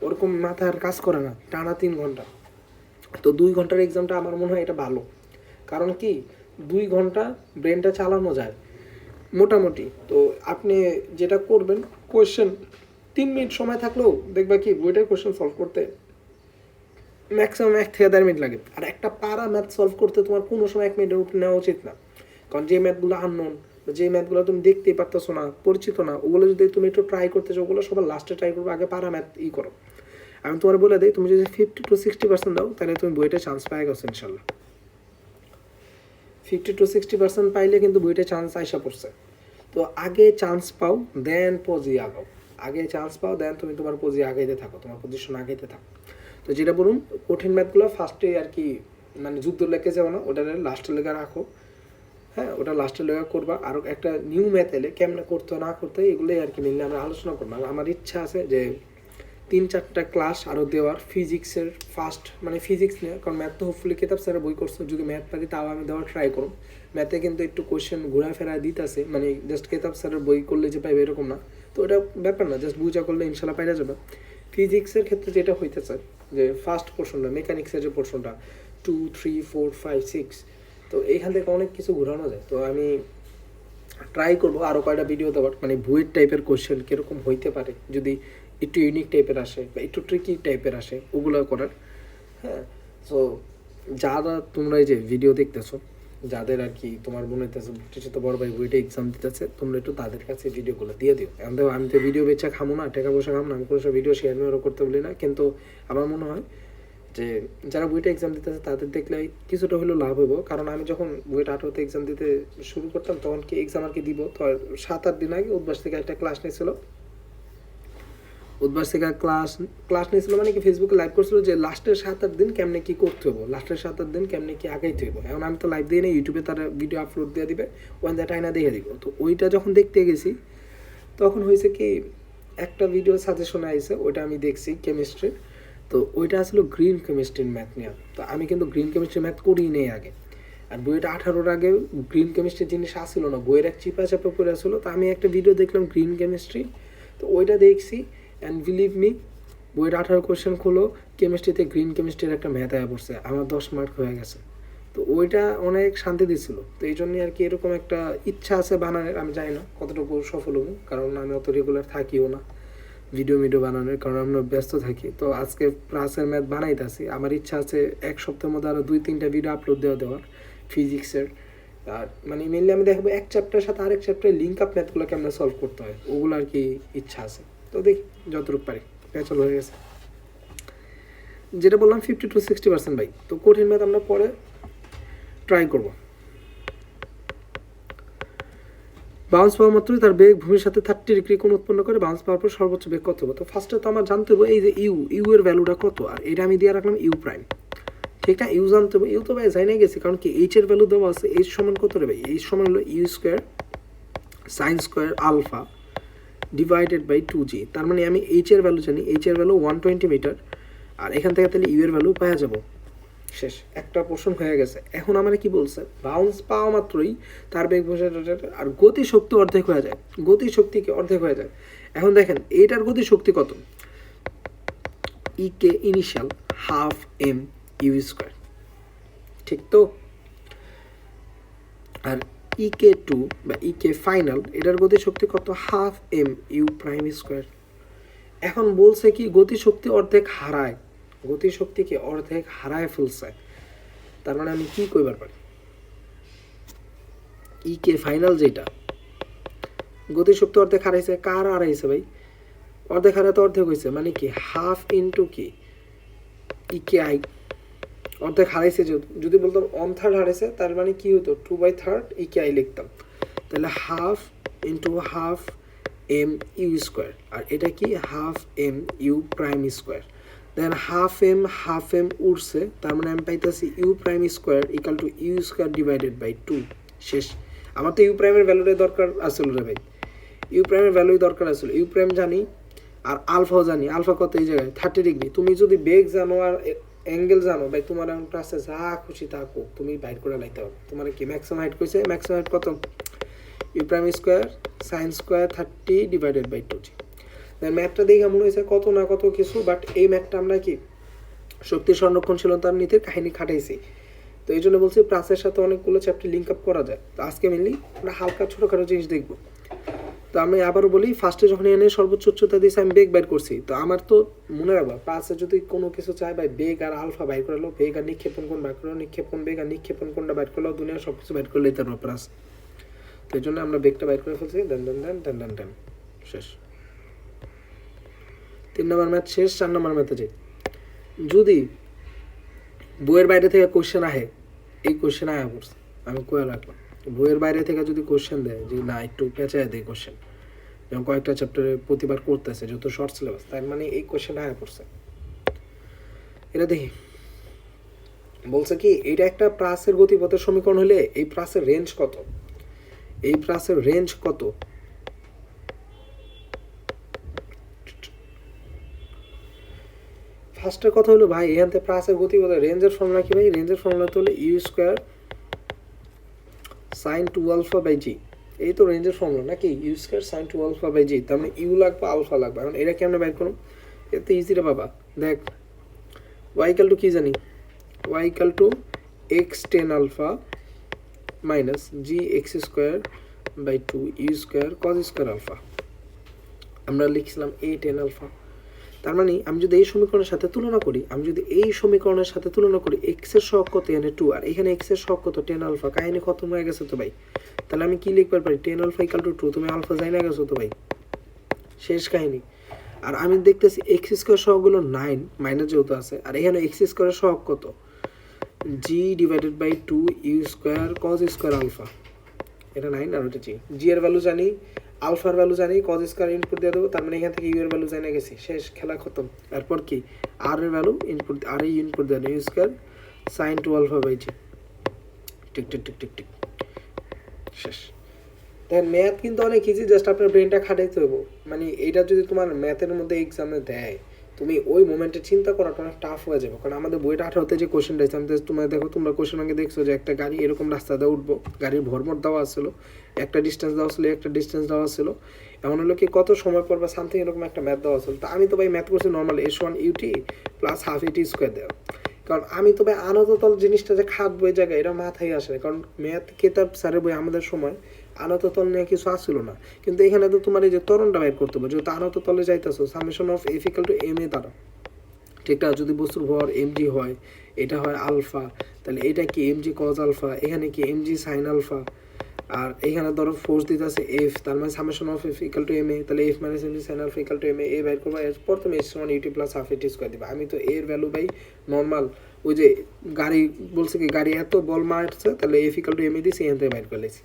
ওরকম মাথা আর কাজ করে না টানা 3 ঘন্টা। তো 2 ঘন্টার এক্সামটা আমার মনে হয় এটা ভালো, কারণ কি 2 ঘন্টা ব্রেনটা চালানো যায় মোটামুটি। তো আপনি যেটা করবেন, কোয়েশ্চেন 3 মিনিট সময় থাকলেও দেখবা কি বইটার কোয়েশ্চেন সলভ করতে ম্যাক্সিমাম 1 থেকে 1.5 মিনিট লাগে। আর একটা পারা ম্যাথ সলভ করতে তোমার কোনো সময় 1 মিনিটের উপরে নেওয়া উচিত না, কারণ যে ম্যাথগুলো আননোন, যে ম্যাথগুলো তুমি দেখতেই পারতেছো না, পরিচিত না, ওগুলো যদি তুমি একটু ট্রাই করতে চাও, ওগুলো সবার লাস্টে ট্রাই করবো, আগে পারা ম্যাথ করো। আমি তোমার বলে দিই, তুমি যদি 50 to 60% দাও, তাহলে তুমি বইটা চান্স পাই গেছো ইনশাল্লাহ। 50 to 60% পাইলে কিন্তু বইটা চান্স আইসা পড়ছে। তো আগে চান্স পাও, দেন পজি আগাও, আগে চান্স পাও, দেন তুমি তোমার পজি আগাইতে থাকো, তোমার পজিশন আগাইতে থাকো। তো যেটা বলুন, কঠিন ম্যাথগুলো ফার্স্টে আর কি, মানে যুদ্ধ লেগে যাও না, ওটা লাস্টের লেগে রাখো। হ্যাঁ, ওটা লাস্টে লেখা করবা। আরও একটা নিউ ম্যাথ এলে কেমনে করতে না করতে এগুলোই আর কি মিললে আমরা আলোচনা করবো। আমার ইচ্ছা আছে যে 3-4টা ক্লাস আরও দেওয়ার ফিজিক্সের ফার্স্ট, মানে ফিজিক্স নিয়ে, কারণ ম্যাথ তো হোপফুলি কেতাব স্যারের বই করছে, যদি ম্যাথ পারি তাও আমি দেওয়ার ট্রাই করব। ম্যাথে কিন্তু একটু কোয়েশ্চেন ঘোরাফেরা দিতেছে, মানে জাস্ট কেতাব স্যারের বই করলে যে পাইবে এরকম না, তো ওটা ব্যাপার না, জাস্ট বুঝা করলে ইনশাল্লাহ পাইরা যাবে। ফিজিক্সের ক্ষেত্রে যেটা হইতেছে যে ফার্স্ট পোর্শনটা, মেকানিক্সের যে পোর্শনটা 2, 3, 4, 5, 6, তো এইখান থেকে অনেক কিছু ঘোরানো যায়। তো আমি ট্রাই করবো আরও কয়টা ভিডিও দেওয়ার, মানে বুয়েট টাইপের কোয়েশ্চেন কীরকম হইতে পারে যদি একটু ইউনিক টাইপের আসে বা একটু ট্রিকি টাইপের আসে, ওগুলো করার। হ্যাঁ, সো যারা তোমরা এই যে ভিডিও দেখতেছো, যাদের আর কি তোমার মনে হইতেছে ভর্তির তো বড় ভাই বইটা এক্সাম দিতেছে, তোমরা একটু তাদের কাছে ভিডিওগুলো দিয়ে দিও। এখন দেখো আমি তো ভিডিও বেচা খামো না, টাকা পয়সা খাম না, আমি কোনো সব ভিডিও শেয়ার মেয়ারও করতে বলি না, কিন্তু আমার মনে হয় যে যারা বইটা এক্সাম দিতেছে তাদের দেখলে কিছুটা হলেও লাভ হইব। কারণ আমি যখন বইটা 18তে এক্সাম দিতে শুরু করতাম তখন কি এক্সাম আর কি দিব, তো 7-8 দিন আগে উদ্ভাস থেকে একটা ক্লাস নিয়েছিল, উদ্ভাস থেকে ক্লাস নিয়েছিল, মানে কি ফেসবুকে লাইভ করছিল যে লাস্টের 7-8 দিন কেমনে কি করতে হবো, লাস্টের 7-8 দিন কেমনে কি আগাইতে হইব। এখন আমি তো লাইভ দিয়ে নেই, ইউটিউবে তারা ভিডিও আপলোড দিয়ে দিবে, ওখান থেকে টাইনা দেখে দিব। তো ওইটা যখন দেখতে গেছি তখন হয়েছে কি একটা ভিডিও সাজেশন আইছে, ওইটা আমি দেখছি কেমিস্ট্রির। তো ওইটা আসলে গ্রিন কেমিস্ট্রির ম্যাথ নিয়ে। তো আমি কিন্তু গ্রিন কেমিস্ট্রি ম্যাথ করিই নেই আগে, আর বইটা 18-র আগে গ্রিন কেমিস্ট্রির জিনিস আসছিল না, বইয়ের এক চিপা চাপা করে আসলো। তো আমি একটা ভিডিও দেখলাম গ্রিন কেমিস্ট্রি, তো ওইটা দেখছি, অ্যান্ড বিলিভ মি, বইয়ের 18 কোয়েশ্চেন খোলো, কেমিস্ট্রিতে গ্রিন কেমিস্ট্রির একটা ম্যাথ আয়া পড়ছে, আমার 10 মার্ক হয়ে গেছে। তো ওইটা অনেক শান্তি দিচ্ছিল। তো এই জন্যই আর কি এরকম একটা ইচ্ছা আছে বানানোর, আমি জানি না কতটুকু সফল হবো, কারণ আমি অত রেগুলার থাকিও না ভিডিও বানানোর, কারণ আমরা ব্যস্ত থাকি। তো আজকে প্লাসের ম্যাথ বানাইতেছি, আমার ইচ্ছা আছে 1 সপ্তাহের মধ্যে আরও 2-3টা ভিডিও আপলোড দেওয়ার ফিজিক্সের। আর মানে মেনলি আমি দেখবো এক চ্যাপ্টারের সাথে আরেক চ্যাপ্টারে লিঙ্ক আপ ম্যাথগুলো কেমন সলভ করতে হয়, ওগুলো আর কি ইচ্ছা আছে। তো দেখি যতটুকু পারি, প্যাচল হয়ে গেছে। যেটা বললাম 50-60% ভাই। তো কঠিন ম্যাথ আমরা পরে ট্রাই করবো। বাউন্স পাওয়া মাত্রই তার বেগ ভূমির সাথে 30 ডিগ্রি কোণ উৎপন্ন করে, বাউন্স পাওয়ার পর সর্বোচ্চ বেগ কত হবে। তো ফার্স্টে তো আমার জানতে হবে এই যে ইউ এর ভ্যালুটা কত, আর এটা আমি দিয়ে রাখলাম ইউ প্রাইম, ঠিক না? ইউ জানতে হবে, ইউ তো ভাই জানি গেছি, কারণ কি এইচ এর ভ্যালু দেওয়া আছে, এইচ সমান কত রে ভাই, এইচ সমান হলো you square sine square alpha divided by 2g। তার মানে আমি এইচ এর ভ্যালু জানি, এইচ এর ভ্যালু 120 মিটার, আর এখান থেকে তাহলে ইউ এর ভ্যালু পাওয়া যাবো। শেষ, একটা পোর্শন হয়ে গেছে। এখন আমার কি বলছে, বাউন্স পাওয়া মাত্রই তার বেগ আর গতি শক্তি অর্ধেক হয়ে যায়, গতি শক্তি কি অর্ধেক হয়ে যায়। এখন দেখেন এইটার গতি শক্তি কত, কে initial half M U square, ঠিক তো? আর কে টু বা কে ফাইনাল, এটার গতি শক্তি কত, half M U prime square. এখন বলছে কি গতিশক্তি অর্ধেক হারায়, গতিশক্তিকে অর্ধেক হারায় ফেলছে, তার মানে আমি কি কইবার পারি, কে ফাইনাল যেটা গতিশক্তি অর্ধেক হারাইছে, কার হারাইছে ভাই, অর্ধেক হারাতে অর্ধেক হয়েছে, মানে কি হাফ ইন্টু কি কে আই, অর্ধেক হারাইছে। যদি বলতাম 1/3 হারাইছে, তার মানে কি হতো 2/3 কে আই লিখতাম, তাহলে half into half M U square, আর এটা কি half M U prime square. Then half M উঠছে, তার মানে আমি পাইতেছি U prime square equal to you square divided by 2। শেষ। আমার তো ইউ প্রাইমের ভ্যালুটাই দরকার আসল রে ভাই, ইউ প্রাইমের ভ্যালুই দরকার আসল, ইউ প্রাইম জানি আর আলফাও জানি। আলফা কত এই জায়গায় 30 ডিগ্রি। তুমি যদি বেগ জানো আর অ্যাঙ্গেল জানো ভাই, তোমার ক্লাসে যা খুশি তা হোক তুমি বাইর করে লাইতে হবে। তোমার কি ম্যাক্সিমাম হাইট কইছে, ম্যাক্সিমাম হাইট কত, u prime square sine square 30 divided by 2g। Then ম্যাথটা দেখে মনে হয়েছে কত না কত কিছু, বাট এই ম্যাথটা আমরা কি শক্তি সংরক্ষণশীলতার নীতির কাহিনী খাটাইছি। তো এই জন্য বলছি প্রাসের সাথে অনেকগুলো চ্যাপ্টার লিঙ্ক আপ করা যায়। তো আজকে মেনলি আমরা হালকা ছোটোখাটো জিনিস দেখবো। তো আমি আবারও বলি, ফার্স্টে যখন এনে সর্বোচ্চ উচ্চতা দিয়েছি আমি বেগ বাইর করছি। তো আমার তো মনে রাখবা প্রাসে যদি কোনো কিছু চাই ভাই, বেগ আর আলফা বাইর করে লো, বেগ আর নিক্ষেপণ কোণ বাইর করে লো, নিক্ষেপণ বেগ আর নিক্ষেপণ কোণটা বাইর করলেও দুনিয়া সব কিছু বাইর করে লেতে পারবো প্রাস। তো এই জন্য আমরা বেগটা বাইর করে ফেলছি, দেন শেষ। 3 নম্বর ম্যাথ শেষ। 4 নম্বর ম্যাথে যাই। যদি বইয়ের বাইরে থেকে কোশ্চেন আহে, এই কোশ্চেন আয়া পড়ছে, আমি কয়ে রাখলাম বইয়ের বাইরে থেকে যদি কোশ্চেন দেয় যে না একটু পেঁচায় দেয় কোশ্চেন, যেমন কয়েকটা চ্যাপ্টারে প্রতিবার করতেছে যত শর্ট সিলেবাস, তার মানে এই কোশ্চেন আয়া পড়ছে। এটা দেখি বলছে কি এটা একটা প্রাসের গতিপথের সমীকরণ হলে এই প্রাসের রেঞ্জ কত, এই প্রাসের রেঞ্জ কত। ফার্স্টের কথা হলো ভাই এখান থেকে প্রাসের গতিপথের রেঞ্জের ফর্মুলা কি ভাই, রেঞ্জের ফর্মুলা তো হলো you square sine 2 alpha by G, এই তো রেঞ্জের ফর্মুলা নাকি, U square sine 2 alpha by G, তার মানে ইউ লাগবে আলফা লাগবে। এখন এটা কেমন বাইর করুন, এতে ইজিটা বাবা, দেখ ওয়াই ইকাল টু কি জানি, y equal to x tan alpha minus g x square by 2 u square cos square alpha, আমরা লিখছিলাম এ টেন আলফা। তার মানে আমি যদি এই সমীকরণের সাথে তুলনা করি, আমি যদি এই সমীকরণের সাথে তুলনা করি, এক্স এর সহগ কত এখানে 2 আর এখানে এক্স এর সহগ কত 10 আলফা, কাহিনী খতম হয়ে গেছে তো ভাই। তাহলে আমি কি লিখতে পারি 10 আলফা ইকাল টু 2, তুমি আলফা জানা গেছো তো ভাই, শেষ কাহিনী। আর আমি দেখতেছি এক্স স্কোয়ার সহগগুলো 9 মাইনাস যেহেতু আছে, আর এখানে এক্স স্কোয়ারের সহগ কত g divided by 2 u square cos square alpha, এটা 9 আর ওটা জি, জি এর ভ্যালু জানি, আলফার ভ্যালু জানি, কজ স্কয়ার ইনপুট দিয়ে দেবো, তার মানে এখান থেকে ইউ এর ভ্যালু জানা গেছি, শেষ, খেলা খতম। তারপর কি আর এর ভ্যালু ইনপুট, আর এই input then u square sine 2 alpha by g, টিক টিক টিক টিক টিক, শেষ। দেখেন ম্যাথ কিন্তু অনেক ইজি, জাস্ট আপনার ব্রেনটা খাটাইতে হবে। মানে এটা যদি তোমার ম্যাথের মধ্যে এক্সামে দেয়, তুমি ওই মোমেন্টে চিন্তা করাটা অনেক টাফ হয়ে যাবে। কারণ আমাদের বইটা 18তে যে কোশ্চেন দিয়েছে, আমি তোমার দেখো, তোমরা কোশ্চেন আগে দেখছো যে একটা গাড়ি এরকম রাস্তা দিয়ে উঠবো, গাড়ির ভরমট দেওয়া ছিল, একটা ডিস্টেন্স দেওয়া ছিল, একটা ডিস্টেন্স দেওয়া ছিল, এমন হলো কি কত সময় পর বা সামথিং এরকম একটা ম্যাথ দেওয়া ছিল। তা আমি তো ভাই ম্যাথ করছি normal S1 UT plus half AT square দেওয়া, কারণ আমি তো ভাই আনততল জিনিসটা যে খাটবো এই জায়গায় এটা মাথায় আসে না। কারণ ম্যাথ কিতাব স্যারের বই আমাদের সময় আনততল নিয়ে কিছু আসছিল না, কিন্তু এখানে তো তোমার এই যে ত্বরণটা বাইর করতে হবে, যেহেতু আনততলে যাইতেছো summation of F equal to M A দ্বারা, ঠিক আছে। যদি বস্তুর ভর এমজি হয়, এটা হয় আলফা, তাহলে এটা কি এমজি কজ আলফা, এখানে কি এমজি সাইন আলফা, আর এখানে ধরো ফোর্স দিতে আছে এফ, তার মানে summation of F equal to M A, তাহলে F minus MG sine alpha equal to M A বাইর করবো, এরপর তুমি S1 UT plus half AT square দিবা। আমি তো এর ভ্যালু বাই নর্মাল ওই যে গাড়ি বলছে কি গাড়ি এত বল মারছে, তাহলে এফ ইকাল টু এম এ দিয়েছি, এখান থেকে বাইর করেছি।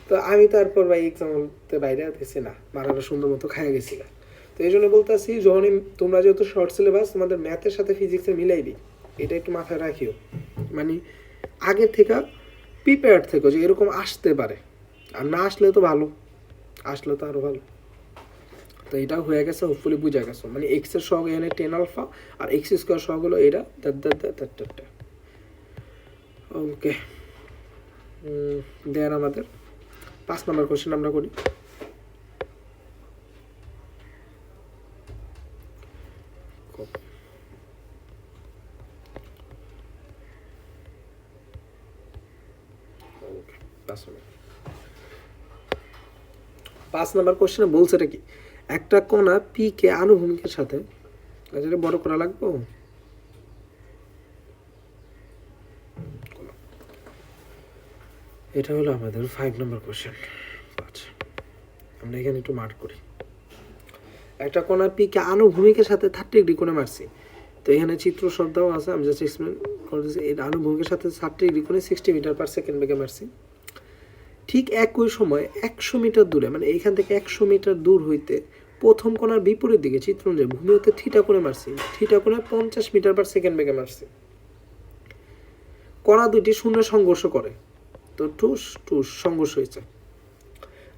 তো আমি তারপর ভাই এক্সাম্পলতে বাইরে দিছি না, মারাটা সুন্দর মতো খাইয়া গেছিলাম। তো এই জন্য বলতেছি, যখনই তোমরা যেহেতু শর্ট সিলেবাস, তোমাদের ম্যাথের সাথে ফিজিক্সের মিলাইবি, এটা একটু মাথায় রাখিও। মানে আগের থেকে প্রিপেয়ার্ড থেকো যে এরকম আসতে পারে, আর না আসলে তো ভালো, আসলে তো আরও ভালো। তো এটাও হয়ে গেছে, হোপফুলি বুঝা গেছো। মানে এক্সের সহগ এখানে 10 আলফা, আর এক্স স্কোয়ার সহগ হলো এটা ওকে। দেন আমাদের 5 নম্বর কোশ্চেন আমরা করি। পাঁচ নম্বর কোশ্চেনে বলছে এটা কি, একটা কণা পি কে আনুভূমিকের সাথে, এটা বড় করা লাগবে, এটা হলো আমাদের 5 নম্বর কোশ্চেন। আচ্ছা আমরা এখানে একটু মার্ক করি, একটা কণা পি কে আনুভূমিকের সাথে 30 ডিগ্রি কোণে মারছি। তো এখানে চিত্র সব দেওয়া আছে, আমি জাস্ট এক্সপ্লেন করতেছি। এই আনুভূমিকের সাথে 30 ডিগ্রি কোণে 60 মিটার পার সেকেন্ড বেগে মারছি। ঠিক একই সময় 100 মিটার দূরে, মানে এইখান থেকে 100 মিটার দূর হইতে প্রথম কোণার বিপরীত দিকে চিত্র অনুযায়ী ভূমি হতে থিটা কোণে মারছি, থিটা কোণে 50 মিটার পার সেকেন্ড বেগে মারছি। কণা দুইটি শূন্য সংঘর্ষ করে, তো টুস টুস সংঘর্ষ হয়েছে।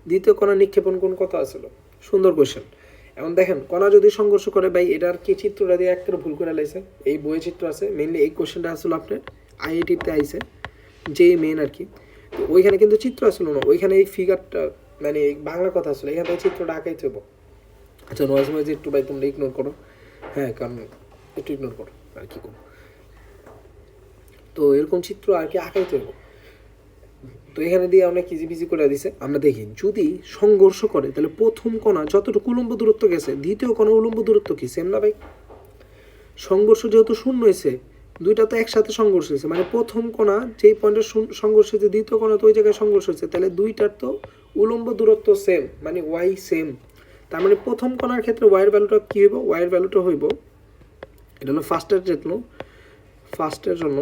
দ্বিতীয় কণা নিক্ষেপণ কোণ কত আছিল, সুন্দর কোশ্চেন। এখন দেখেন কণা যদি সংঘর্ষ করে, ভাই এটার কি চিত্রটা দিয়ে একটা ভুল করে লাইছে, এই বইয়ে চিত্র আছে, মেনলি এই কোশ্চেনটা আসলে আপনার আইআইটিতে আইছে, যে মেন আর কি। ওইখানে কিন্তু চিত্র আসলো না, ওইখানে এই ফিগারটা মানে বাংলা কথা আসলে, এখান থেকে চিত্রটা আঁকাইতে হবো। আচ্ছা নয়েজ নয়েজ একটু ভাই তোমরা ইগনোর করো, হ্যাঁ কারণ একটু ইগনোর করো আর কি করবো। তো এরকম চিত্র আর কি আঁকাইতে হবো। তো এখানে দিয়ে অনেক ইজি বিজি করে দিছে। আমরা দেখি যদি সংঘর্ষ করে, তাহলে প্রথম কণা যতটুকু উলম্ব দূরত্ব গেছে, দ্বিতীয় কণা উলম্ব দূরত্ব কি সেম না ভাই? সংঘর্ষ যেহেতু শূন্য হয়েছে, দুইটা তো একসাথে সংঘর্ষ হয়েছে, মানে প্রথম কণা যেই পয়েন্টে সংঘর্ষ হয়েছে, দ্বিতীয় কণা তো ওই জায়গায় সংঘর্ষ হয়েছে, তাহলে দুইটার তো উলম্ব দূরত্ব সেম, মানে ওয়াই সেম। তার মানে প্রথম কণার ক্ষেত্রে ওয়াইয়ের ভ্যালুটা কী হইব, ওয়াইয়ের ভ্যালুটা হইব, এটা হলো ফার্স্টের জন্য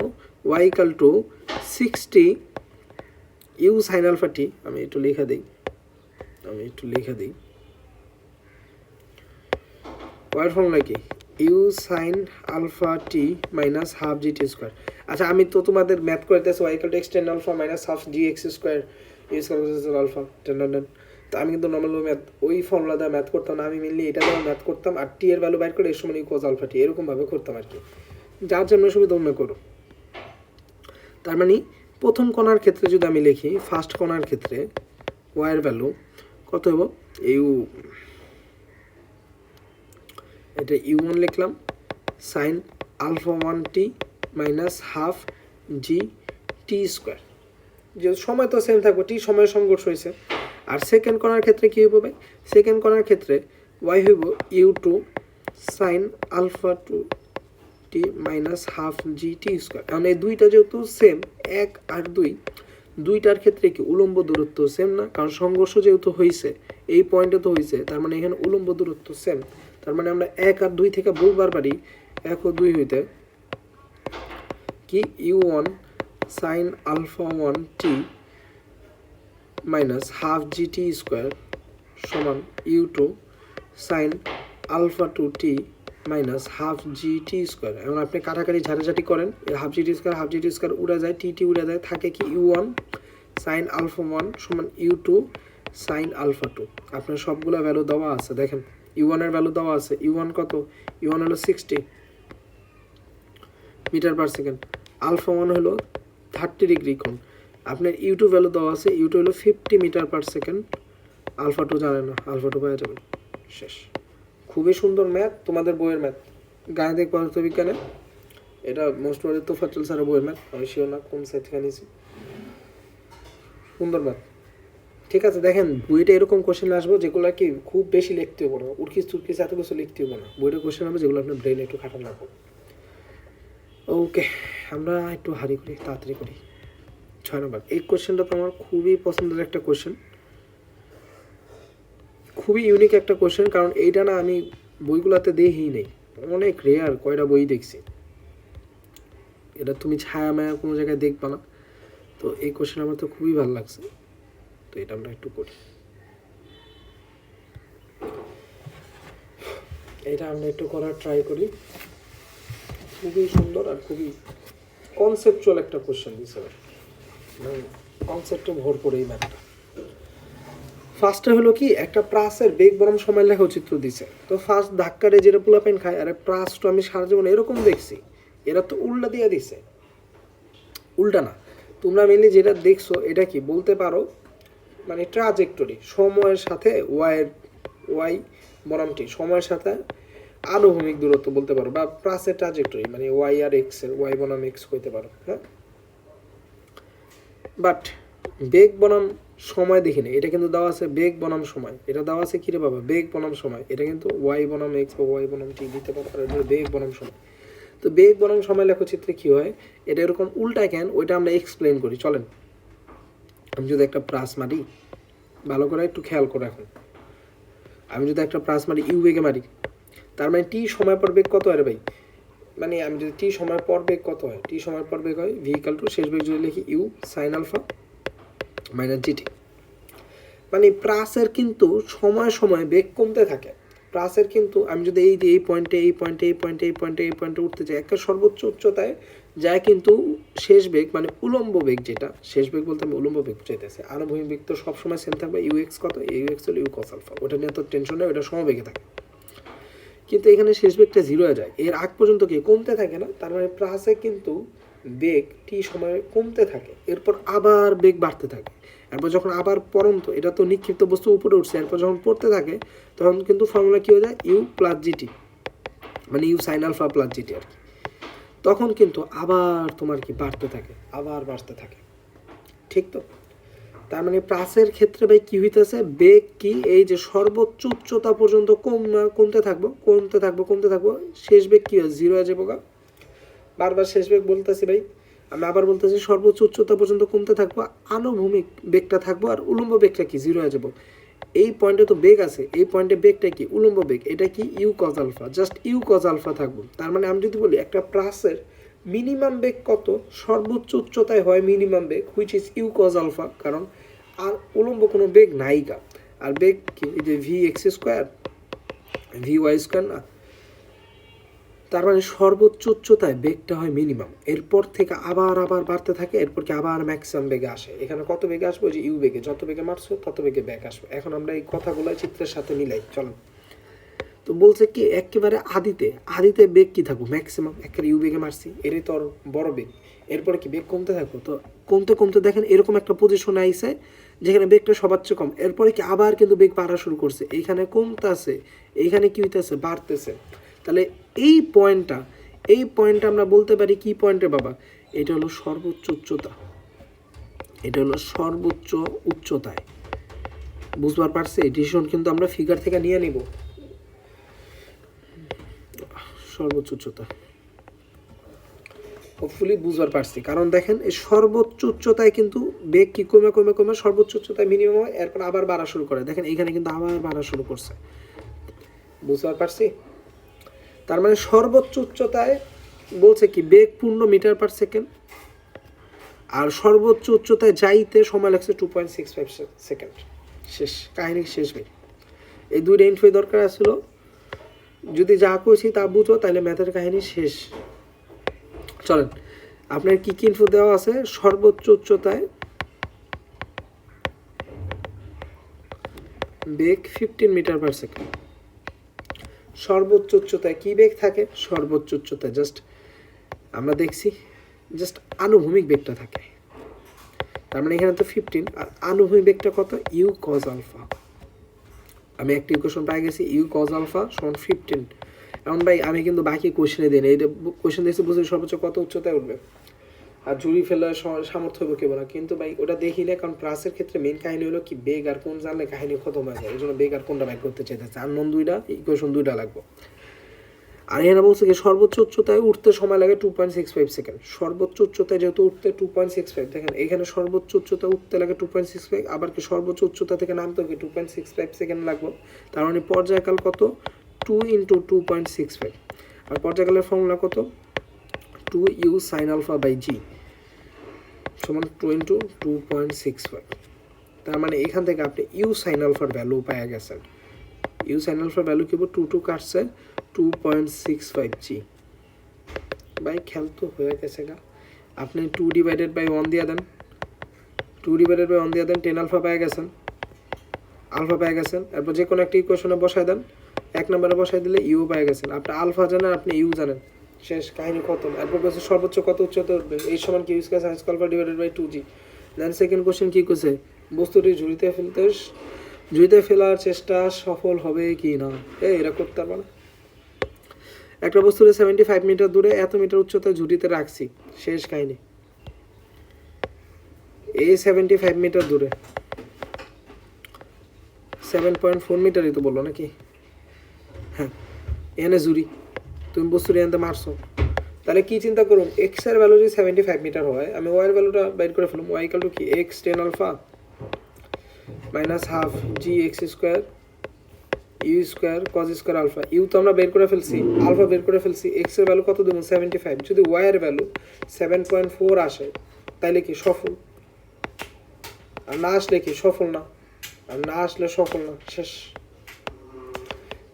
y equal to 60 u sine alpha t. আমি একটু লিখে দিই, ওয়াইয়ের ফর্মুলা কি, u sine alpha t minus half জি টি স্কোয়ার। আচ্ছা আমি তো তোমাদের ম্যাথ করতেছি y equal to x tan alpha minus half G x square you square alpha tan tan. তো আমি কিন্তু নর্মাল ম্যাথ ওই ফর্মুলা দিয়ে ম্যাথ করতাম না, আমি মেনলি এটা দিয়ে ম্যাথ করতাম আর টি এর ভ্যালু বাইর করে এর সমান ইকুয়াল আলফা টি এরকমভাবে করতাম আর কি, যার জন্য সুবিধা অন্য করো। তার মানে প্রথম কণার ক্ষেত্রে যদি আমি লিখি, ফার্স্ট কণার ক্ষেত্রে ওয়াইয়ের ভ্যালু কত হবো, ইউ এটা ইউ ওয়ান লিখলাম sine alpha one T minus half জি টি স্কোয়ার, যে সময় তো সেম থাকবে, টি সময়ের সংঘর্ষ হয়েছে। আর সেকেন্ড কণার ক্ষেত্রে কী হবে ভাই, সেকেন্ড কণার ক্ষেত্রে ওয়াই হইব u two sine alpha two টি মাইনাস হাফ জি টি স্কোয়ার। কারণ এই দুইটা যেহেতু সেম, এক আর দুই, দুইটার ক্ষেত্রে কি উলম্ব দূরত্ব সেম না, কারণ সংঘর্ষ যেহেতু হয়েছে এই পয়েন্টে তো হয়েছে, তার মানে এখানে উলম্ব দূরত্ব সেম। তার মানে আমরা এক আর দুই থেকে বলবার পারি এক ও দুই হইতে কি U one sine alpha one T minus half জি টি স্কোয়ার সমান U two sine alpha two টি মাইনাস হাফ জি টি স্কোয়ার। এবং আপনি কাটাকাটি ঝাঁটাঝাঁটি করেন, হাফ জি টি স্কোয়ার উড়ে যায়, টি উড়ে যায়, থাকে কি U one sine alpha one সমান U two sine alpha two. আপনার সবগুলো ভ্যালু দেওয়া আছে, দেখেন ইউ ওয়ানের ভ্যালু দেওয়া আছে, ইউ ওয়ান কত, ইউ ওয়ান হলো 60 metre per second, alpha one হলো 30 ডিগ্রি কোণ, আপনার ইউ টু ভ্যালু দেওয়া আছে, ইউ টু হলো 50 metre per second, alpha two জানে না, আলফা টু পাওয়া যাবে শেষ। খুবই সুন্দর ম্যাথ, তোমাদের বইয়ের ম্যাথ গাণিতিক পদার্থবিজ্ঞানে, এটা মোস্ট ওয়ালি তোফাজ্জল স্যারের বইয়ের ম্যাথ, আমি শিওর না কোন সাইট থেকে নিয়েছি, সুন্দর ম্যাথ। ঠিক আছে, দেখেন বইটা এরকম কোশ্চেন আসবো যেগুলো কি খুব বেশি লিখতে হবো না, উটকিস তুটকিস এত কিছু লিখতে হবো না, বইটা কোশ্চেন হবে যেগুলো আপনার ব্রেন একটু খাটানো লাগবে। ওকে, আমরা একটু হারি করি, তাড়াতাড়ি করি। 6 নম্বর এই কোশ্চেনটা তো আমার খুবই পছন্দের একটা কোশ্চেন, খুবই ইউনিক একটা কোশ্চেন, কারণ এইটা না আমি বইগুলোতে দেখি নেই, অনেক রেয়ার কয়টা বই দেখছি, এটা তুমি ছায়া মায়া কোনো জায়গায় দেখবা না। তো এই কোশ্চেন আমার তো খুবই ভালো লাগছে, তো এটা আমরা একটু করি, এটা আমরা একটু করার ট্রাই করি। খুবই সুন্দর আর খুবই কনসেপচুয়াল একটা কোশ্চেন দিচ্ছে, মানে কনসেপ্টে ভরপুর এই ম্যাথটা। ফার্স্টে হলো কি একটা প্রাসের বেগ বনাম সময় লেখা চিত্র দিছে, তো ফার্স্ট ধাক্কারে যেটা পোলাপেন খায়, আরে প্রাস তো আমি সারা জীবন এরকম দেখছি, এরা তো উল্টা দিয়ে দিছে, উল্টা না, তোমরা মেনলি যেটা দেখছো এটা কি বলতে পারো মানে ট্রাজেক্টরি, সময়ের সাথে ওয়াই বনাম টি, সময়ের সাথে আনুভূমিক দূরত্ব বলতে পারো, বা প্রাসের ট্রাজেক্টরি মানে ওয়াই আর এক্স এর, ওয়াই বনাম এক্স কইতে পারো, হ্যাঁ। বাট বেগ বনাম সময় দেখিনি, এটা কিন্তু দেওয়া আছে বেগ বনাম সময়, এটা দেওয়া আছে কিরে বাবা বেগ বনাম সময়, এটা কিন্তু ওয়াই বনাম এক্স বা ওয়াই বনাম টি দিতে পারো, আর এটা বেগ বনাম সময়। তো বেগ বনাম সময় লেখচিত্রে কি হয়, এটা এরকম উল্টা কেন ওইটা আমরা এক্সপ্লেন করি, চলেন। আমি যদি একটা প্রাস মারি, ভালো করে একটু খেয়াল করে এখন, আমি যদি একটা প্রাস মারি ইউ বেগে মারি, তার মানে টি সময় পর বেগ কত হয় রে ভাই, মানে আমি যদি টি সময় পর বেগ কত হয়, টি সময় পর বেগ হয় ভি ইকুয়াল টু শেষ বেগ যদি লিখি u sine alpha minus g t. মানে প্রাসের কিন্তু সময় সময় বেগ কমতে থাকে, প্রাসের কিন্তু আমি যদি এই পয়েন্টে উঠতে চাই একটা সর্বোচ্চ উচ্চতায় যায়, কিন্তু শেষ বেগ মানে উলম্ব বেগ, যেটা শেষ বেগ বলতে আমি উলম্ব বেগ চাইতেছি, আনুভূমিক বেগ তো সবসময় সেম থাকবে, ইউ এক্স কত, ইউ এক্স হলো ইউ কস আলফা, ওটা নিয়ে তো টেনশন নেই, ওটা সমবেগে থাকে। কিন্তু এখানে শেষ বেগটা 0 হয়ে যায়, এর আগ পর্যন্ত কি কমতে থাকে না, তার মানে প্রাসে কিন্তু বেগ টি সময়ে কমতে থাকে, এরপর আবার বেগ বাড়তে থাকে, এরপর যখন আবার পরন্ত, এটা তো নিক্ষিপ্ত বস্তু উপরে উঠছে, এরপর যখন পড়তে থাকে তখন কিন্তু ফর্মুলা কী হয়ে যায় ইউ প্লাস জিটি, মানে U sine alpha plus GT আর কি, তখন কিন্তু আবার তোমার কি বাড়তে থাকে, আবার বাড়তে থাকে, ঠিক তো। তার মানে প্রাসের ক্ষেত্রে ভাই কি হইতেছে, বেগ কি এই যে সর্বোচ্চ উচ্চতা পর্যন্ত কমতে থাকবো, শেষ বেগ কি হয় 0 হয়ে যাবো গা, বারবার শেষ বেগ বলতেছি ভাই, আমি আবার বলতেছি সর্বোচ্চ উচ্চতা পর্যন্ত কমতে থাকবো, আনুভূমিক বেগটা থাকবো, আর উলম্ব বেগটা কি 0 হয়ে যাবো। এই পয়েন্টে তো বেগ আছে, এই পয়েন্টে বেগটা কি উলম্ব বেগ, এটা কি u cos alpha, just u cos alpha থাকবো। তার মানে আমি যদি বলি একটা প্রাসের মিনিমাম বেগ কত, সর্বোচ্চ উচ্চতায় হয় মিনিমাম বেগ which is u cos alpha, কারণ আর উলম্ব কোনো বেগ নাইকা, আর বেগ কি এই যে v x square v y square না, তার মানে সর্বোচ্চ উচ্চতায় বেগটা হয় মিনিমাম, এরপর থেকে আবার বাড়তে থাকে, এরপর কি আবার ম্যাক্সিমাম বেগে আসে। এখানে কত বেগে আসবে? যে ইউ বেগে, যত বেগে মারছো তত বেগে বেগ আসবে। এখন আমরা এই কথাগুলো চিত্রের সাথে মিলাই, চলো। তো বলছে কি একেবারে আদিতে বেগ কি থাকবো? ম্যাক্সিমাম, একেবারে ইউ বেগে মারছি, এরই তো বড় বেগ। এরপরে কি বেগ কমতে থাকবো, তো কমতে দেখেন এরকম একটা পজিশন আইসে যেখানে বেগটা সবার চেয়ে কম। এরপরে কি আবার কিন্তু বেগ বাড়া শুরু করছে, এইখানে কমতেছে, এইখানে কি হইতেছে? বাড়তেছে। তাহলে এই পয়েন্টটা আমরা বলতে পারি কি পয়েন্টে বাবা? এটা হলো সর্বোচ্চ উচ্চতা, এটা হলো সর্বোচ্চ উচ্চতায়। বুঝবার পারছে? ডিসিশন কিন্তু আমরা ফিগার থেকে নিয়ে নিব। সর্বোচ্চ উচ্চতা হোপফুলি বুঝবার পারছি, কারণ দেখেন এই সর্বোচ্চ উচ্চতায় কিন্তু বেগ কি কমে সর্বোচ্চ উচ্চতায় মিনিমাম হয়, এরপর আবার বাড়া শুরু করে। দেখেন এইখানে কিন্তু আবার বাড়া শুরু করছে। বুঝবার পারছি? তার মানে সর্বোচ্চ উচ্চতায় বলছে কি বেগ 15 মিটার পার সেকেন্ড, আর সর্বোচ্চ উচ্চতায় যাইতে সময় লাগছে 2.65 সেকেন্ড। শেষ কাহিনী, শেষ ভাই। এই দুইটা ইনফো দরকার আসলো, যদি যা কইছি তা বুঝো তাহলে ম্যাথের কাহিনী শেষ। চলেন, আপনার কি কি ইনফো দেওয়া আছে? সর্বোচ্চ উচ্চতায় বেগ 15 মিটার পার সেকেন্ড। সর্বোচ্চ উচ্চতায় কি বেগ থাকে? সর্বোচ্চ উচ্চতায় জাস্ট আমরা দেখছি জাস্ট আনুভূমিক বেগটা থাকে। তার মানে এখানে তো 15, আর আনুভূমিক বেগটা কত? U cos alpha. আমি একটা ইকুয়েশন পাই গেছি, ইউ কজ আলফা সমান 15। এখন ভাই আমি কিন্তু বাকি কোশ্চেনে দিই না, এইটা কোশ্চেন দিয়েছি বুঝি সর্বোচ্চ কত উচ্চতায় উঠবে আর ঝুড়ি ফেলার সামর্থ্য হবে কেবল না, কিন্তু ভাই ওটা দেখি না, কারণ ক্লাসের ক্ষেত্রে মেন কাহিনী হলো কি বেগ আর কোন জানলে কাহিনী খতম হয়ে যায়। এই জন্য বেগ আর কোনটা বাইক করতে চাইতেছে, আর নন দুইটা ইকুয়েশন দুইটা লাগবে। আর এখানে বলছে কি সর্বোচ্চ উচ্চতায় উঠতে সময় লাগে 2.65 সেকেন্ড। সর্বোচ্চ উচ্চতায় যেহেতু উঠতে 2.65, দেখেন এখানে সর্বোচ্চ উচ্চতা উঠতে লাগে 2.65, আবার কি সর্বোচ্চ উচ্চতা থেকে নামতে কি 2.65 সেকেন্ড লাগবে। তার মানে পর্যায়কাল কত? 2 × 2.65। আর পর্যায়কালের ফর্মুলা কত? 2u sin alpha by g সমান 2 × 2.65। তার মানে এখান থেকে আপনি ইউ সাইন আলফার ভ্যালু পাওয়া গেছেন। ইউ সাইন আলফার ভ্যালু কি? 2 কাটছে 2.65 জি। ভাই খেয়াল তো হয়ে গেছে গা। আপনি 2/1 দিয়ে দেন, 2/1 দিয়ে দেন, 10 আলফা পেয়ে গেছেন, এরপর যে কোনো একটা ইকুয়েশনে বসায় দেন, 1 নম্বরে বসায় দিলে ইউ পেয়ে গেছেন। আপনি আলফা জানেন, আপনি ইউ জানেন, শেষ কাহিনী খতম। এরপর বলছে সর্বোচ্চ কত উচ্চতা উঠবে, এই সমান কি? U square sine square alpha divided by 2g। Then second question কি করছে? বস্তুটি ঝুড়িতে ফেলার চেষ্টা সফল হবে কি না, এরা করতে পারবে না। একটা বস্তুকে 75 মিটার দূরে এত মিটার উচ্চতায় ঝুড়িতে রাখছি, শেষ কাহিনী। এই 75 মিটার দূরে 7.4 মিটারই তো বললো নাকি? হ্যাঁ, এখানে ঝুড়ি, তুমি বস্তুটি এখানে মারছো, তাহলে কি চিন্তা করুন? এক্স এর ভ্যালু যদি 75 মিটার হয়, আমি ওয়াই এর ভ্যালুটা বের করে ফেলুন। ওয়াই ইকুয়াল টু কি? X 10 alpha minus half G x square you square cos square alpha. U তো আমরা বের করে ফেলছি, আলফা বের করে ফেলছি, এক্স এর ভ্যালু কত দেবো? 75। যদি ওয়াই এর ভ্যালু 7.4 আসে তাহলে কি সফল, আর না আসলে কি সফল না, আর না আসলে সফল না, শেষ।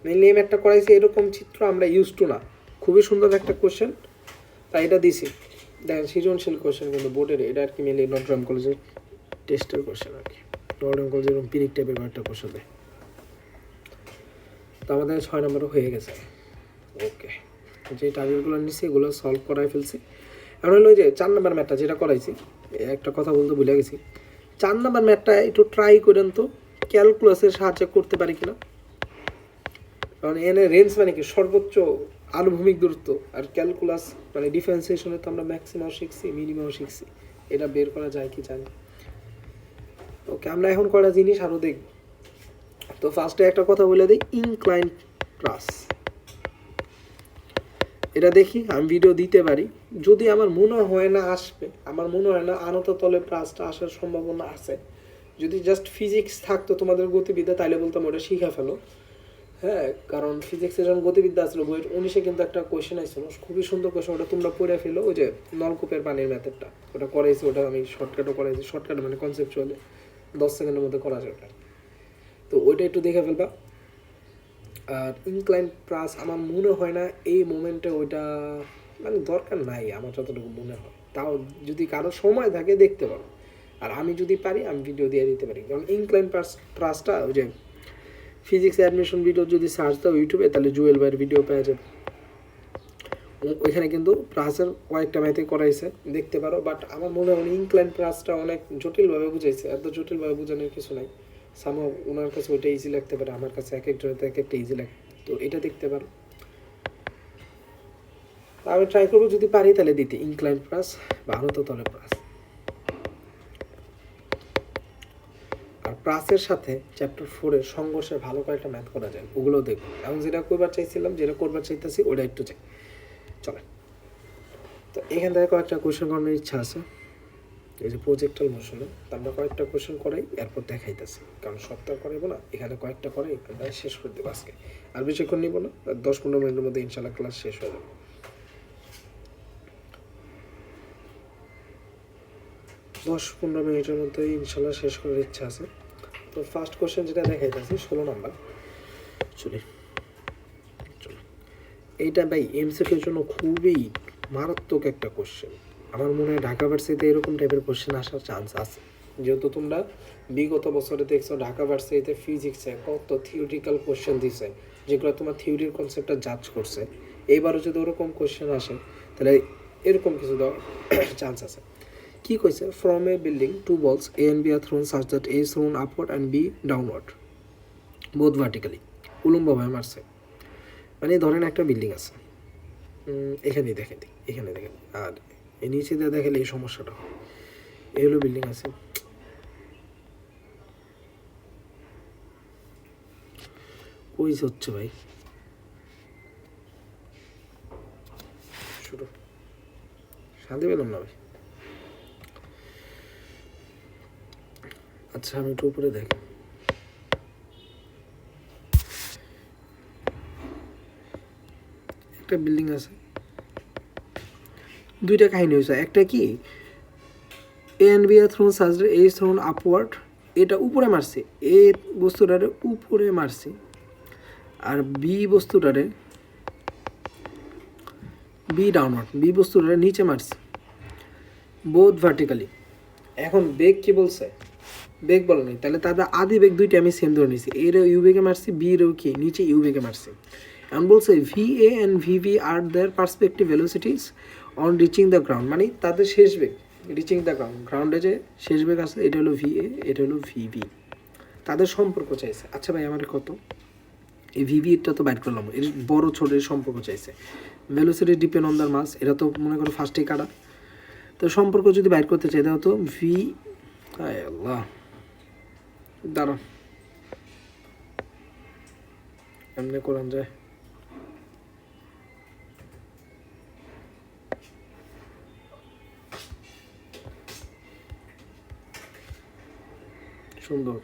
মেনলি আমি একটা করাইছি, এরকম চিত্র আমরা ইউজ টু না। খুবই সুন্দর একটা কোশ্চেন, তাই এটা দিছি। দেখেন সৃজনশীল কোশ্চেন কিন্তু বোর্ডের, এটা আর কি মেনলি নটরডেম কলেজের টেস্টের কোশ্চেন আর কি। নটরডেম কলেজের এরকম পিরিক টাইপের একটা কোশ্চেন দেয়। তো আমাদের 6 নম্বরও হয়ে গেছে। ওকে, যে টার্গেটগুলো নিচ্ছি এগুলো সলভ করাই ফেলছি। এখন হলো যে 4 নম্বর ম্যাথটা যেটা করাইছি, একটা কথা বলতে ভুলে গেছি। 4 নম্বর ম্যাথটা একটু ট্রাই করেন তো ক্যালকুলাসের সাহায্যে করতে পারি কিনা। কারণ এনে রেঞ্জ মানে কি? সর্বোচ্চ আনুভূমিক দূরত্ব, আর ক্যালকুলাস মানে ডিফারেন্সিয়েশনে তো আমরা ম্যাক্সিমাম শিখছি, মিনিমাম শিখছি, এটা বের করা যায় কি জানি। ওকে, আমরা এখন কয়টা জিনিস আরও দেখব। তো ফার্স্টে একটা কথা বলে দিই, ইনক্লাইন ক্লাস এটা দেখি আমি ভিডিও দিতে পারি, যদি আমার মনে হয় না আসবে, আমার মনে হয় না আনত তলে প্লাসটা আসার সম্ভাবনা আছে। যদি জাস্ট ফিজিক্স থাকতো তোমাদের গতিবিদ্যা, তাইলে বলতাম ওটা শিখে ফেলো। হ্যাঁ, কারণ ফিজিক্সের যখন গতিবিদ্যা আসলো বইয়ের 19-এ কিন্তু একটা কোয়েশ্চেন আসছিল, খুবই সুন্দর কোয়েশ্চেন, ওটা তোমরা পড়ে ফেলো। ওই যে নলকূপের পানির ম্যাথডটা, ওটা করাইছি, ওটা আমি শর্টকাটও করাইছি। শর্টকাট মানে কনসেপচুয়ালি 10 সেকেন্ডের মধ্যে করা যায় ওটা, তো ওইটা একটু দেখে ফেলবা। আর ইনক্লাইন প্লাস আমার মনে হয় না এই মোমেন্টে ওইটা মানে দরকার নাই আমার যতটুকু মনে হয়। তাও যদি কারো সময় থাকে দেখতে পারো, আর আমি যদি পারি আমি ভিডিও দিয়ে দিতে পারি। কারণ ইনক্লাইন প্লাসটা ওই যে ফিজিক্স অ্যাডমিশন ভিডিও যদি সার্চ দাও ইউটিউবে, তাহলে জুয়েল ভাইয়ের ভিডিও পেয়ে যাবে। ওইখানে কিন্তু প্লাসের কয়েকটা ম্যাথে করাইছে, দেখতে পারো। বাট আমার মনে হয় ইনক্লাইন প্লাসটা অনেক জটিলভাবে বুঝাইছে, এত জটিলভাবে বোঝানোর কিছু নাই। সামহ ওনার কাছে ওইটা ইজি লাগতে পারে, আমার কাছে এক একজনের এক একটা ইজি লাগে, তো এটা দেখতে পারো। আমি ট্রাই করবো যদি পারি তাহলে দিতে ইনক্লাইন প্লাস বা আনুততলে প্লাস। আর প্লাসের সাথে চ্যাপ্টার 4-এর সংঘর্ষের ভালো কয়েকটা ম্যাথ করা যায়, ওগুলো দেখবো। এখন যেটা করবার চাইছিলাম, যেটা করবার চাইতেছি ওটা একটু চাই। চলে, তো এখান থেকে কয়েকটা কোয়েশ্চেন করানোর ইচ্ছা আছে। এই যে প্রজেক্টাল মোশনে আমরা কয়েকটা কোয়েশ্চেন করাই, এরপর দেখাইতেছি। কারণ সপ্তাহ করাইবো না, এখানে কয়েকটা করাই আমরা শেষ করে দেবো আজকে। আর বেশিক্ষণ নিব না, 10-15 মিনিটের মধ্যে ইনশাল্লাহ ক্লাস শেষ হয়ে যাবে। 10-15 মিনিটের মধ্যে ইনশাল্লাহ শেষ করার ইচ্ছা আছে। তো ফার্স্ট কোয়েশ্চেন যেটা দেখাইতেছি 16 নাম্বার। চলো, এইটা ভাই এমসিকিউর জন্য খুবই মারাত্মক একটা কোশ্চেন। আমার মনে হয় ঢাকা ভার্সিটিতে এরকম টাইপের কোশ্চেন আসার চান্স আছে, যেহেতু তোমরা বিগত বছরে দেখছো ঢাকা ভার্সিটিতে ফিজিক্সে কত থিওরিটিক্যাল কোশ্চেন দিছে, যেগুলো তোমার থিওরির কনসেপ্টটা জাজ করছে। এইবারও যদি ওরকম কোশ্চেন আসে তাহলে এরকম কিছু দেওয়ার চান্স আছে। কি কইছে? From a building 2 balls A and B are thrown such that A is thrown upward and B downward both vertically, উলম্বভাবে মারছে। মানে ধরেন একটা বিল্ডিং আছে, এখানেই দেখেন, এখানে দেখেন, আর এই নিচে দিয়ে দেখালে এই সমস্যাটা হয়। এই হলো বিল্ডিং আছে, কই হচ্ছে ভাই শুরু, শান্তি পেলাম না ভাই। আচ্ছা আমি একটু উপরে দেখি, একটা বিল্ডিং আছে, দুইটা কাহিনী হয়েছে। একটা কি A and B are thrown such that A is thrown upward, এটা উপরে মারছে, এ বস্তুটারে উপরে মারছে, আর বি বস্তুটারে বি ডাউনওয়ার্ড, বি বস্তুটারে নিচে মারছে, বোথ ভার্টিক্যালি। এখন বেগ কি বলছে? বেগ বলে নাই, তাহলে তাদের আদি বেগ দুইটা আমি সেম ধরে নিয়েছি। এর ইউ বেগে মারছি, বি এর কি নিচে ইউ বেগে মারছি। এখন বলছে V A and V V are their perspective velocities on reaching the ground, মানে তাদের শেষ বেগ রিচিং দ্য গ্রাউন্ড, গ্রাউন্ডে যে শেষ বেগ আছে এটা হলো ভি এ, এটা হলো ভি ভি, তাদের সম্পর্ক চাইছে। আচ্ছা ভাই আমার কত, এই ভি ভিটা তো বাইর করলাম, এর বড় ছোটের সম্পর্ক চাইছে। ভেলোসিটি ডিপেন্ড অন দ্য মাস, এটা তো মনে করো ফার্স্টে কাটা। তো সম্পর্ক যদি বাইর করতে চাই তাহলে তো ভি, আল্লাহ দাঁড়ান এমনি কোরআন যায়, সুন্দর।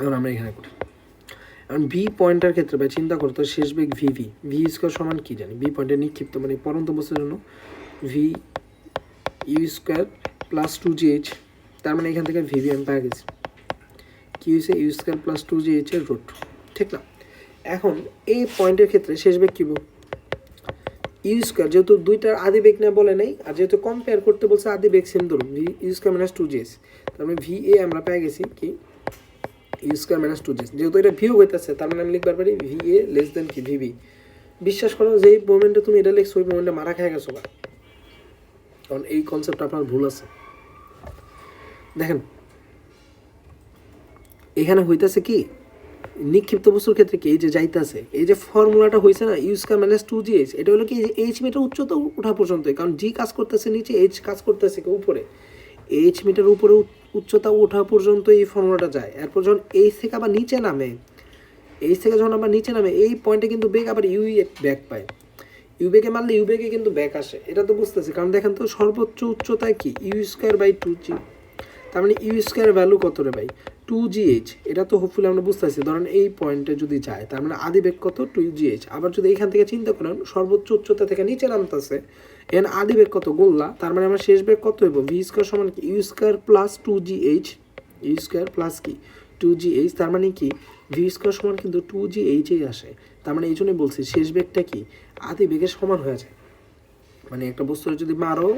এখন আমরা এখানে করি। এখন ভি পয়েন্টের ক্ষেত্রে ভাই চিন্তা করতো শেষ বেগ ভি ভি, ভি স্কোয়ার সমান কি জানি, ভি পয়েন্টের নিক্ষিপ্ত মানে পরন্ত বস্তুর জন্য V u square plus 2gh, তার মানে এখান থেকে ভি ভি আমি পেয়ে গেছি। কি হয়েছে? ইউ স্কোয়ার প্লাস 2gh এর রুট, ঠিক না? এখন এই পয়েন্টের ক্ষেত্রে শেষ বেগ কী বল, ইউ স্কোয়ার, যেহেতু দুইটার আদি বেগ না বলে নেই, আর যেহেতু কম্পেয়ার করতে বলছে আদি বেগ সেম ধরুন, v u square minus 2gh, তার মানে ভি এ আমরা পেয়ে গেছি কি ইউ স্কোয়ার মাইনাস 2gh। যেহেতু এটা ভিউ হইতেছে তার মানে আমি লিখবার পারি ভি এ লেস দেন কি ভি বি। বিশ্বাস করো যেই মোমেন্টে তুমি এটা লিখছো ওই মোমেন্টে মারা খেয়ে গেছো বা, কারণ এই কনসেপ্ট আপনার ভুল আছে। দেখেন এখানে হইতেছে কি নিক্ষিপ্ত বস্তুর ক্ষেত্রে কি এই যে যাইতেছে, এই যে ফর্মুলাটা হয়েছে না ইউ স্কয়ার মাইনাস 2gh, এটা হলো কি এইচ মিটার উচ্চতা ওঠা পর্যন্ত, কারণ জি কাজ করতেছে নিচে, এইচ কাজ করতেছে কি উপরে, এইচ মিটার উপরে উচ্চতা ওঠা পর্যন্ত এই ফর্মুলাটা যায়। এরপর যখন এইচ থেকে আবার নিচে নামে, এইচ থেকে যখন আবার নিচে নামে এই পয়েন্টে কিন্তু বেগ আবার ইউ ব্যাক পায়, ইউ বেগে মারলে ইউ বেগে কিন্তু ব্যাক আসে, এটা তো বুঝতেছি। কারণ দেখেন তো সর্বোচ্চ উচ্চতায় কি ইউ স্কয়ার বাই 2g, তার মানে ইউ স্কোয়ার ভ্যালু কত রে ভাই 2gh। এটা তো হোপফুলি আমরা বুঝতেছি, ধরেন এই পয়েন্টে যদি যায় তার মানে আদি বেগ কত 2gh। আবার যদি এইখান থেকে চিন্তা করেন সর্বোচ্চ উচ্চতা থেকে নিচে নামতেছে, এখানে আদি বেগ কত গোল্লা, তার মানে আমার শেষ বেগ কত হইব ভি স্কোয়ার সমান কি u square plus 2gh, u square plus কি 2gh, তার মানে কি ভি স্কোয়ার সমান কিন্তু 2gh আসে। তার মানে এই জন্যই বলছি শেষ বেগটা কি আদি বেগের সমান হয়ে যায়। মানে একটা বস্তুর যদি মারো,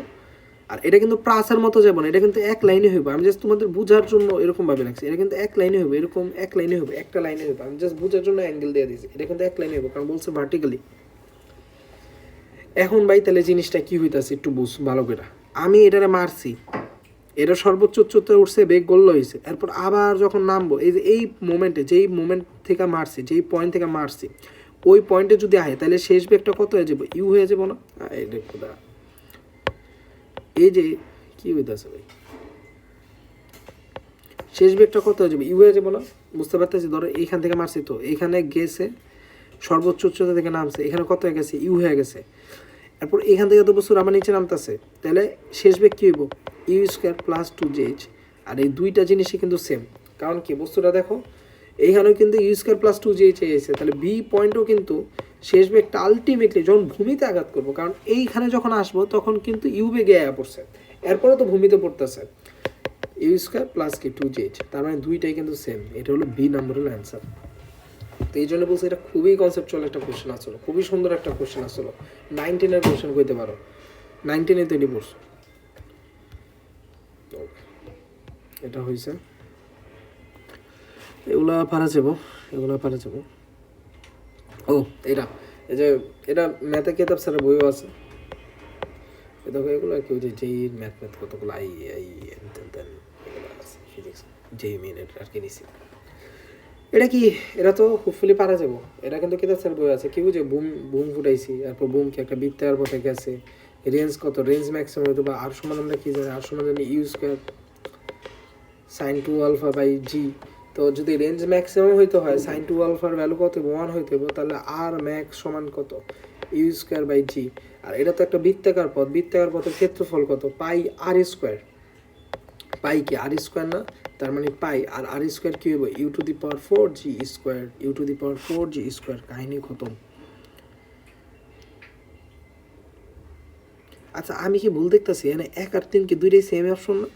আর এটা কিন্তু প্রাসের মতো যাবো না, এটা কিন্তু এক লাইনে হইব। আমি জাস্ট তোমাদের বোঝার জন্য এরকম ভাবে রাখছি, এটা কিন্তু এক লাইনে হইব, এরকম এক লাইনে হবে, একটা লাইনে হইব। আমি জাস্ট বোঝার জন্য অ্যাঙ্গেল দিয়ে দিয়েছি, এটা কিন্তু এক লাইনে হইব কারণ বলছে ভার্টিক্যালি। এখন ভাই তাহলে জিনিসটা কি হইতাছে একটু বুঝ ভালো করে। আমি এটারে মারছি, এটা সর্বোচ্চ উচ্চতায় উঠছে, বেগ গোল্লা হয়েছে, এরপর আবার যখন নামবো এই যে এই মোমেন্টে, যেই মোমেন্ট থেকে মারছি, যেই পয়েন্ট থেকে মারছি ওই পয়েন্টে যদি আহে তাহলে শেষ বেগটা কত হয়ে যাবে ইউ হয়ে যাবো না। এই যে কি হইতেছে ভাই শেষ বেগটা কত হয়ে যাবে ইউ হয়ে যাবো না, বুঝতে পারতেছি। ধরো এইখান থেকে মারছি, তো এইখানে গেছে সর্বোচ্চ উচ্চতা থেকে নামছে, এখানে কত হয়ে গেছে ইউ হয়ে গেছে। এরপর এখান থেকে তো বস্তুর আমার নিচে নামতেছে, তাহলে শেষ বেগ কী হইব ইউ স্কোয়ার প্লাস 2gh। আর এই দুইটা জিনিসই কিন্তু সেম, কারণ কি বস্তুটা দেখো এইখানেও কিন্তু ইউ স্কোয়ার প্লাস 2gh এসেছে, তাহলে বি পয়েন্টও কিন্তু শেষ বেগটা আলটিমেটলি যখন ভূমিতে আঘাত করবো, কারণ এইখানে যখন আসবো তখন কিন্তু ইউ বেগে আয়া পড়ছে, এরপরে তো ভূমিতে পড়তেছে ইউ স্কোয়ার প্লাস কি 2gh, তার মানে দুইটাই কিন্তু সেম। এটা হলো বি নাম্বারের অ্যান্সার। তো এই জন্য বলছি এটা খুবই কনসেপচুয়াল একটা কোশ্চেন আসলো, খুবই সুন্দর একটা কোশ্চেন আসলো। 19-এর কোশ্চেন কইতে পারো, 19-এ তৈরি পড়ছো। এটা হয়েছে, এগুলা পারা যাবো, এগুলা পারা যাবো। ও এটা এই যে এটা ম্যাথে কেতাব স্যারের বইও আছে, দেখো এগুলো কি যে যেই ম্যাথ কতগুলো আই আই এগুলো আছে, ফিজিক্স যেই মেন এটা আর কি নিছি। এটা কি এটা তো হোপফুলি পারা যাবো। এটা কিন্তু কেতাব স্যারের বই আছে, কি বুঝে বুম বুম ফুটাইছি, তারপর বুমকে একটা বৃত্তাকার পথে গেছে, রেঞ্জ কত, রেঞ্জ ম্যাক্সিমাম হয়তো বা আর সমান আমরা কি জানি, আর সমান জানি U square sine 2 alpha by G. তো যদি রেঞ্জ ম্যাক্সিমাম হইতে হয় সাইন 2 আলফার ভ্যালু কত 1 হইতে হবে, তাহলে আর ম্যাক্স সমান কত ইউ স্কোয়ার বাই জি। আর এটা তো একটা বৃত্তাকার পথ, বৃত্তাকার পথের ক্ষেত্রফল কত পাই আর স্কোয়ার, পাই কি আর স্কোয়ার না, তার মানে পাই আর আর স্কোয়ার কী হবে u to the power 4g square, u to the power 4g square, কাহিনী খতম। আচ্ছা আমি কি ভুল দেখতেছি, এখানে 1 আর 3 কি দুইটাই সেম অপশন না,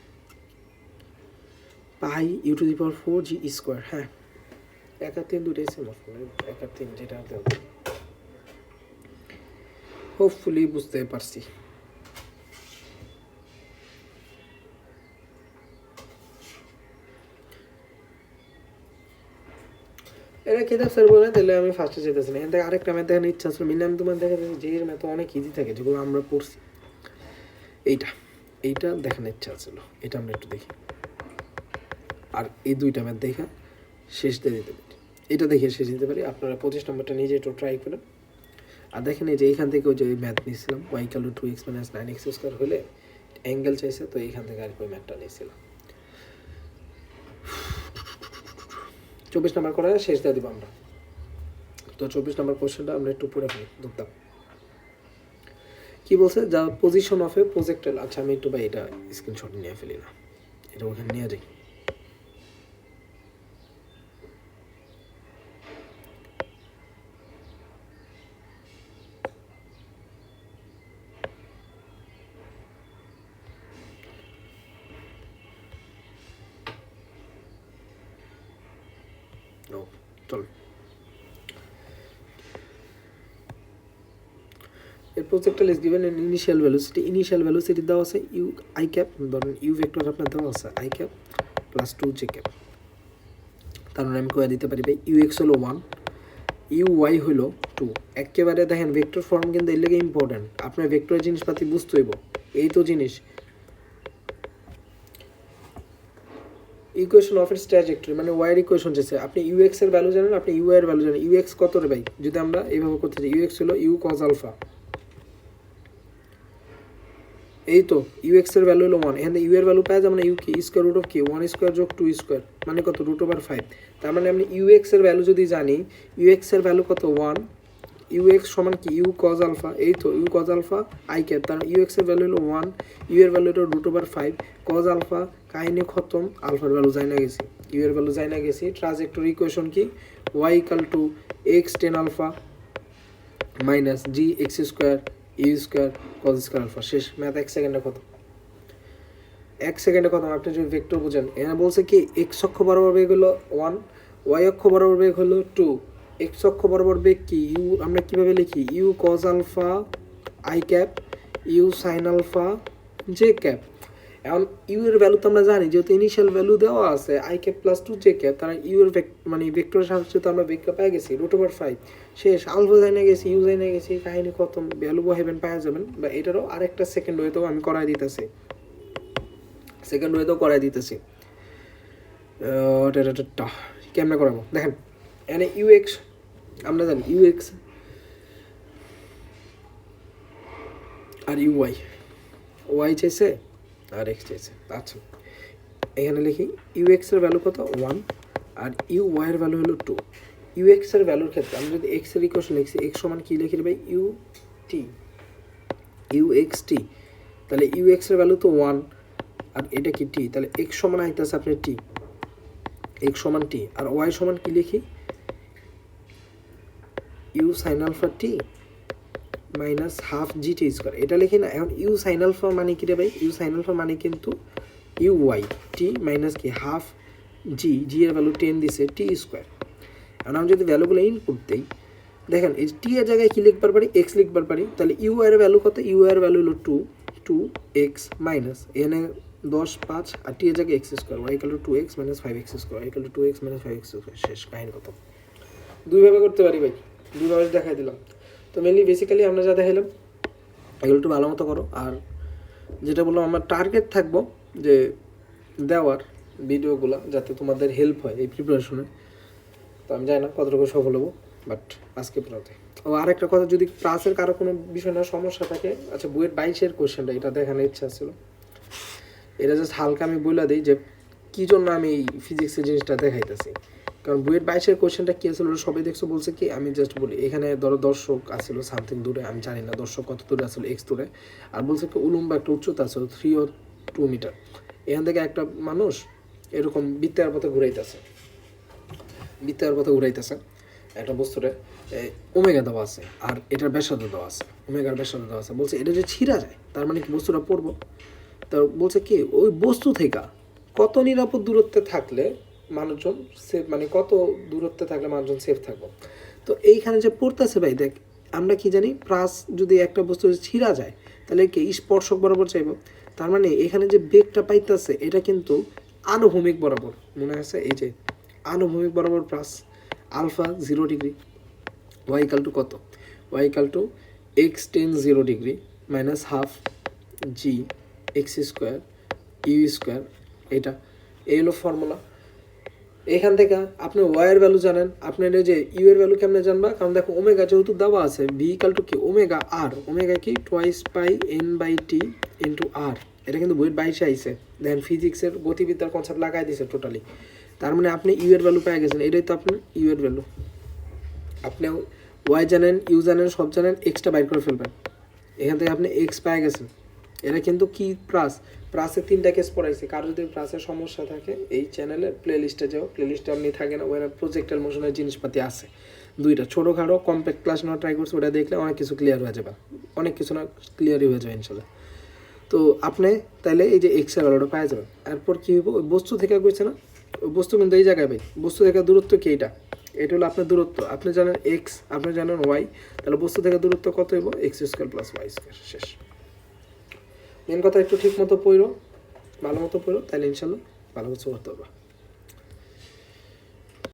পাই U to the power 4g square, হ্যাঁ 1 আর 3 দুইটাই সেম অপশন, 1 আর 3 যেটা হতে হবে। হোপফুলি বুঝতে পারছি। এটা কেতাব স্যার বলে তাহলে আমি ফার্স্টে যেতেছি না, এখান থেকে আরেকটা ম্যাথ দেখানোর ইচ্ছা ছিল, মিনিমাম তোমার দেখা যাচ্ছে যে এর ম্যাথ অনেক ইজি থাকে যেগুলো আমরা পড়ছি। এইটা দেখানোর ইচ্ছা ছিল, এটা আমরা একটু দেখি। আর এই দুইটা ম্যাথ দেখা শেষ দিয়ে দিতে পারি, এটা দেখে শেষ দিতে পারি। আপনারা 25 নম্বরটা নিজে একটু ট্রাই করেন। আর দেখেন এই যে এইখান থেকে ওই যে ম্যাথ নিয়েছিলাম y = 2x - 9x স্কোয়ার হলে অ্যাঙ্গেল চাইছে, তো এইখান থেকে আরেক ওই ম্যাথটা নিয়েছিলাম। 24 নম্বর করে শেষ দিয়ে দিব আমরা। তো 24 নম্বর কোশ্চেনটা আমরা একটু পড়ে ফেলি ধরতাম। কি বলছে, যা পজিশন অফ এ প্রজেক্টাইল। আচ্ছা আমি একটু ভাই এটা স্ক্রিনশট নিয়ে ফেলি না, এটা ওখানে নিয়ে যাই। চল A projectile is given an initial velocity দেওয়া আছে ইউ আই ক্যাপ, ধরেন ইউ ভেক্টর আপনার দেওয়া আছে i cap plus 2j cap. তার মানে আমি কয়ে দিতে পারি ভাই ইউ এক্স হলো 1, ইউ ওয়াই হলো 2। একেবারে দেখেন ভেক্টর ফর্ম কিন্তু এর লেগে ইম্পর্টেন্ট, আপনার ভেক্টরের জিনিসপাতি বুঝতে হইব। এই তো জিনিস ইকুয়েশন অফ ইটস ট্র্যাজেক্টরি, মানে ওয়াইয়ের ইকুয়েশন চাইছে, আপনি ইউ এক্স এর ভ্যালু জানেন, আপনি ইউ এর ভ্যালু জানেন। ইউ এক্স কত রে ভাই, যদি আমরা এইভাবে করতে চাই ইউ এক্স হলো ইউ কজ আলফা, এই তো ইউ এক্স এর ভ্যালু হলো 1, এখানে ইউ এর ভ্যালু পাওয়া যাবে না, ইউ কি স্কোয়ার রুট অফ কি 1 স্কোয়ার যোগ 2 স্কোয়ার মানে কত √5। তার মানে আমি ইউ এক্স এর ভ্যালু যদি জানি, ইউ এক্স এর ভ্যালু কত 1, ইউ এক্স সমান কি ইউ কজ আলফা, এই তো u cos alpha i cap, তার ইউ এক্সের ভ্যালু হলো 1, ইউ এর ভ্যালু হলো √5, কজ আলফা কাহিনী খতম, আলফার ভ্যালু যায় না গেছি, ইউ এর ভ্যালু যায় না গেছি। ট্রাজেক্টরি ইকুয়েশন কি y equal to x tan alpha minus g x square you square cos square alpha, শেষ। ম্যাথ 1 সেকেন্ডে কত, 1 সেকেন্ডে কত। আপনি যদি ভেক্টর বোঝেন, এখানে বলছে কি এক্স অক্ষ বরাবর বেগ হলো 1, ওয়াই অক্ষ বরাবর বেগ হলো 2, এক্স অক্ষ বরাবর বেগ কি ইউ, আমরা কীভাবে লিখি u cos alpha i cap u sine alpha j cap. এখন ইউ এর ভ্যালু তো আমরা জানি, যেহেতু ইনিশিয়াল ভ্যালু দেওয়া আছে i cap plus 2 j cap, তারা ইউ এর মানে ভেক্টরের সাহায্যে তো আমরা ভেক্টর পেয়ে গেছি √5, শেষ। আলফা যাই না গেছি, ইউ যাই না গেছি, কাহিনী খতম, ভ্যালু বহাইবেন পাওয়া যাবেন। বা এটারও আরেকটা সেকেন্ড ওয়েতেও আমি করাই দিতেছি, সেকেন্ড ওয়েতেও করাই দিতেছি। কেমনে করাবো দেখেন, এখানে ইউ এক্স আমরা জানি ইউ এক্স আর ইউ ওয়াই, ওয়াই চাইছে আর এক্স চাইছে। আচ্ছা এখানে লিখি ইউ এক্সের ভ্যালু কত 1 আর ইউ ওয়াইয়ের ভ্যালু হলো 2। ইউ এক্সের ভ্যালুর ক্ষেত্রে আমরা যদি এক্সের ইকুয়েশন লিখছি, এক্স সমান কী লিখি ভাই ইউ টি, ইউ এক্স টি, তাহলে ইউ এক্সের ভ্যালু তো 1 আর এটা কি টি, তাহলে এক্স সমান আইতেছে আপনার টি, এক্স সমান টি। আর ওয়াই সমান কি লিখি u sine alpha t minus half জি টি স্কোয়ার, এটা লিখি না। এখন ইউ সাইন আলফা মানে কি রে ভাই, ইউ সাইন আলফা মানে কিন্তু ইউ ওয়াই টি মাইনাস কি হাফ জি, জি এর ভ্যালু 10 দিছে টি স্কোয়ার। এখন আমি যদি ভ্যালুগুলো ইনপুট দিই, দেখেন এই টি এর জায়গায় কি লিখবার পারি এক্স লিখবার পারি, তাহলে ইউ এর ভ্যালু কত, ইউ এর ভ্যালু হলো 2 এক্স মাইনাস এখানে 10 5 আর টি এর জায়গায় x square, y equal to 2x minus 5x square, y equal to 2x minus 5x square, শেষ। কাহিনী কত, দুইভাবে করতে পারি ভাই, দুইভাবে দেখাই দিলাম। তো মেনলি বেসিক্যালি আমরা যা দেখাইলাম এগুলো একটু ভালো মতো করো। আর যেটা বললাম আমার টার্গেট থাকবো যে দেওয়ার ভিডিওগুলো যাতে তোমাদের হেল্প হয় এই প্রিপারেশনে। তো আমি জানি না কতটুকু সফল হবো, বাট আজকে পড়াতে। ও আরেকটা কথা, যদি ক্লাসের কারো কোনো বিষয় না সমস্যা থাকে, আচ্ছা বইয়ের 22-এর কোয়েশ্চেনটা এটা দেখানোর ইচ্ছা ছিল, এটা জাস্ট হালকা আমি বলে দিই যে কী জন্য আমি এই ফিজিক্সের জিনিসটা দেখাইতেছি। কারণ বইয়ের 22-এর কোয়েশ্চেনটা কী আসলে সবাই দেখছো বলছে কি, আমি জাস্ট বলি এখানে ধরো দর্শক আসছিল সামথিং দূরে, আমি জানি না দর্শক কত দূরে আসলে এক্স দূরে, আর বলছে কি উলম্ব একটা উচ্চতা আছে 3 or 2 মিটার, এখান থেকে একটা মানুষ এরকম বৃত্তাকার পথে ঘুরাইতেছে, বৃত্তাকার পথে ঘুরাইতেছে একটা বস্তুরে, ওমেগা দেওয়া আছে আর এটার ব্যাসার্ধ দেওয়া আছে, ওমেগার ব্যাসার্ধ দেওয়া আছে। বলছে এটা যে ছিঁড়া যায় তার মানে কি বস্তুটা পড়বো, তো বলছে কি ওই বস্তু থেকে কত নিরাপদ দূরত্বে থাকলে মানুষজন সেফ, মানে কত দূরত্বে থাকলে মানুষজন সেফ থাকবো। তো এইখানে যে পড়তেছে ভাই দেখ, আমরা কি জানি প্রাস যদি একটা বস্তু ছিঁড়া যায় তাহলে কি স্পর্শক বরাবর চাইব, তার মানে এখানে যে বেগটা পাইতেছে এটা কিন্তু আনুভূমিক বরাবর, মনে আছে এই যে আনুভূমিক বরাবর plus alpha 0 degree, Y equal to কত, Y equal to x tan 0 degree minus half G x square you square, এটা এই হলো ফর্মুলা। এখান থেকে আপনি ওয়াইয়ের ভ্যালু জানেন, আপনার এই যে ইউ এর ভ্যালু কেমনে জানবা, কারণ দেখো ওমেগা যেহেতু দেওয়া আছে, ভি ইকাল টু কি ওমেগা আর, ওমেগা কি 2π/n/t ইন্টু আর, এটা কিন্তু বইয়ের 22-এ আইছে। দেখেন ফিজিক্সের গতিবিদ্যার কনসেপ্ট লাগাই দিছে টোটালি, তার মানে আপনি ইউ এর ভ্যালু পেয়ে গেছেন, এটাই তো আপনার ইউ এর ভ্যালু। আপনি ওয়াই জানেন, ইউ জানেন, সব জানেন, এক্সটা বাইর করে ফেলবেন, এখান থেকে আপনি এক্স পেয়ে গেছেন। এটা কিন্তু কি প্রাসের 3টা কেস পড়াইছে, কারো যদি প্রাসের সমস্যা থাকে এই চ্যানেলের প্লে লিস্টে যাও, প্লে লিস্টে আপনি থাকে না, ওখানে প্রজেক্টের মোশনের জিনিসপাতি আছে 2টা ছোটোখাটো কম্প্যাক্ট ক্লাস নেওয়া ট্রাই করছে, ওটা দেখলে অনেক কিছু ক্লিয়ার হয়ে যাবে, অনেক কিছু না ক্লিয়ারই হয়ে যাবে ইনশাল্লাহ। তো আপনি তাহলে এই যে এক্সের ভ্যালুটা পাওয়া যাবেন। এরপর কী হইব, ওই বস্তু থেকে গেছে না, ওই বস্তু কিন্তু এই জায়গায় ভাই, বস্তু থেকে দূরত্ব কি এটা, এটা হলো আপনার দূরত্ব, আপনি জানেন এক্স, আপনি জানেন ওয়াই, তাহলে বস্তু থেকে দূরত্ব কত হইব x square plus y square, শেষ। মেন কথা একটু ঠিক মতো পড়ো, ভালো মতো পড়ো, তাহলে ইনশাল্লাহ ভালো কিছু করতে পারবা।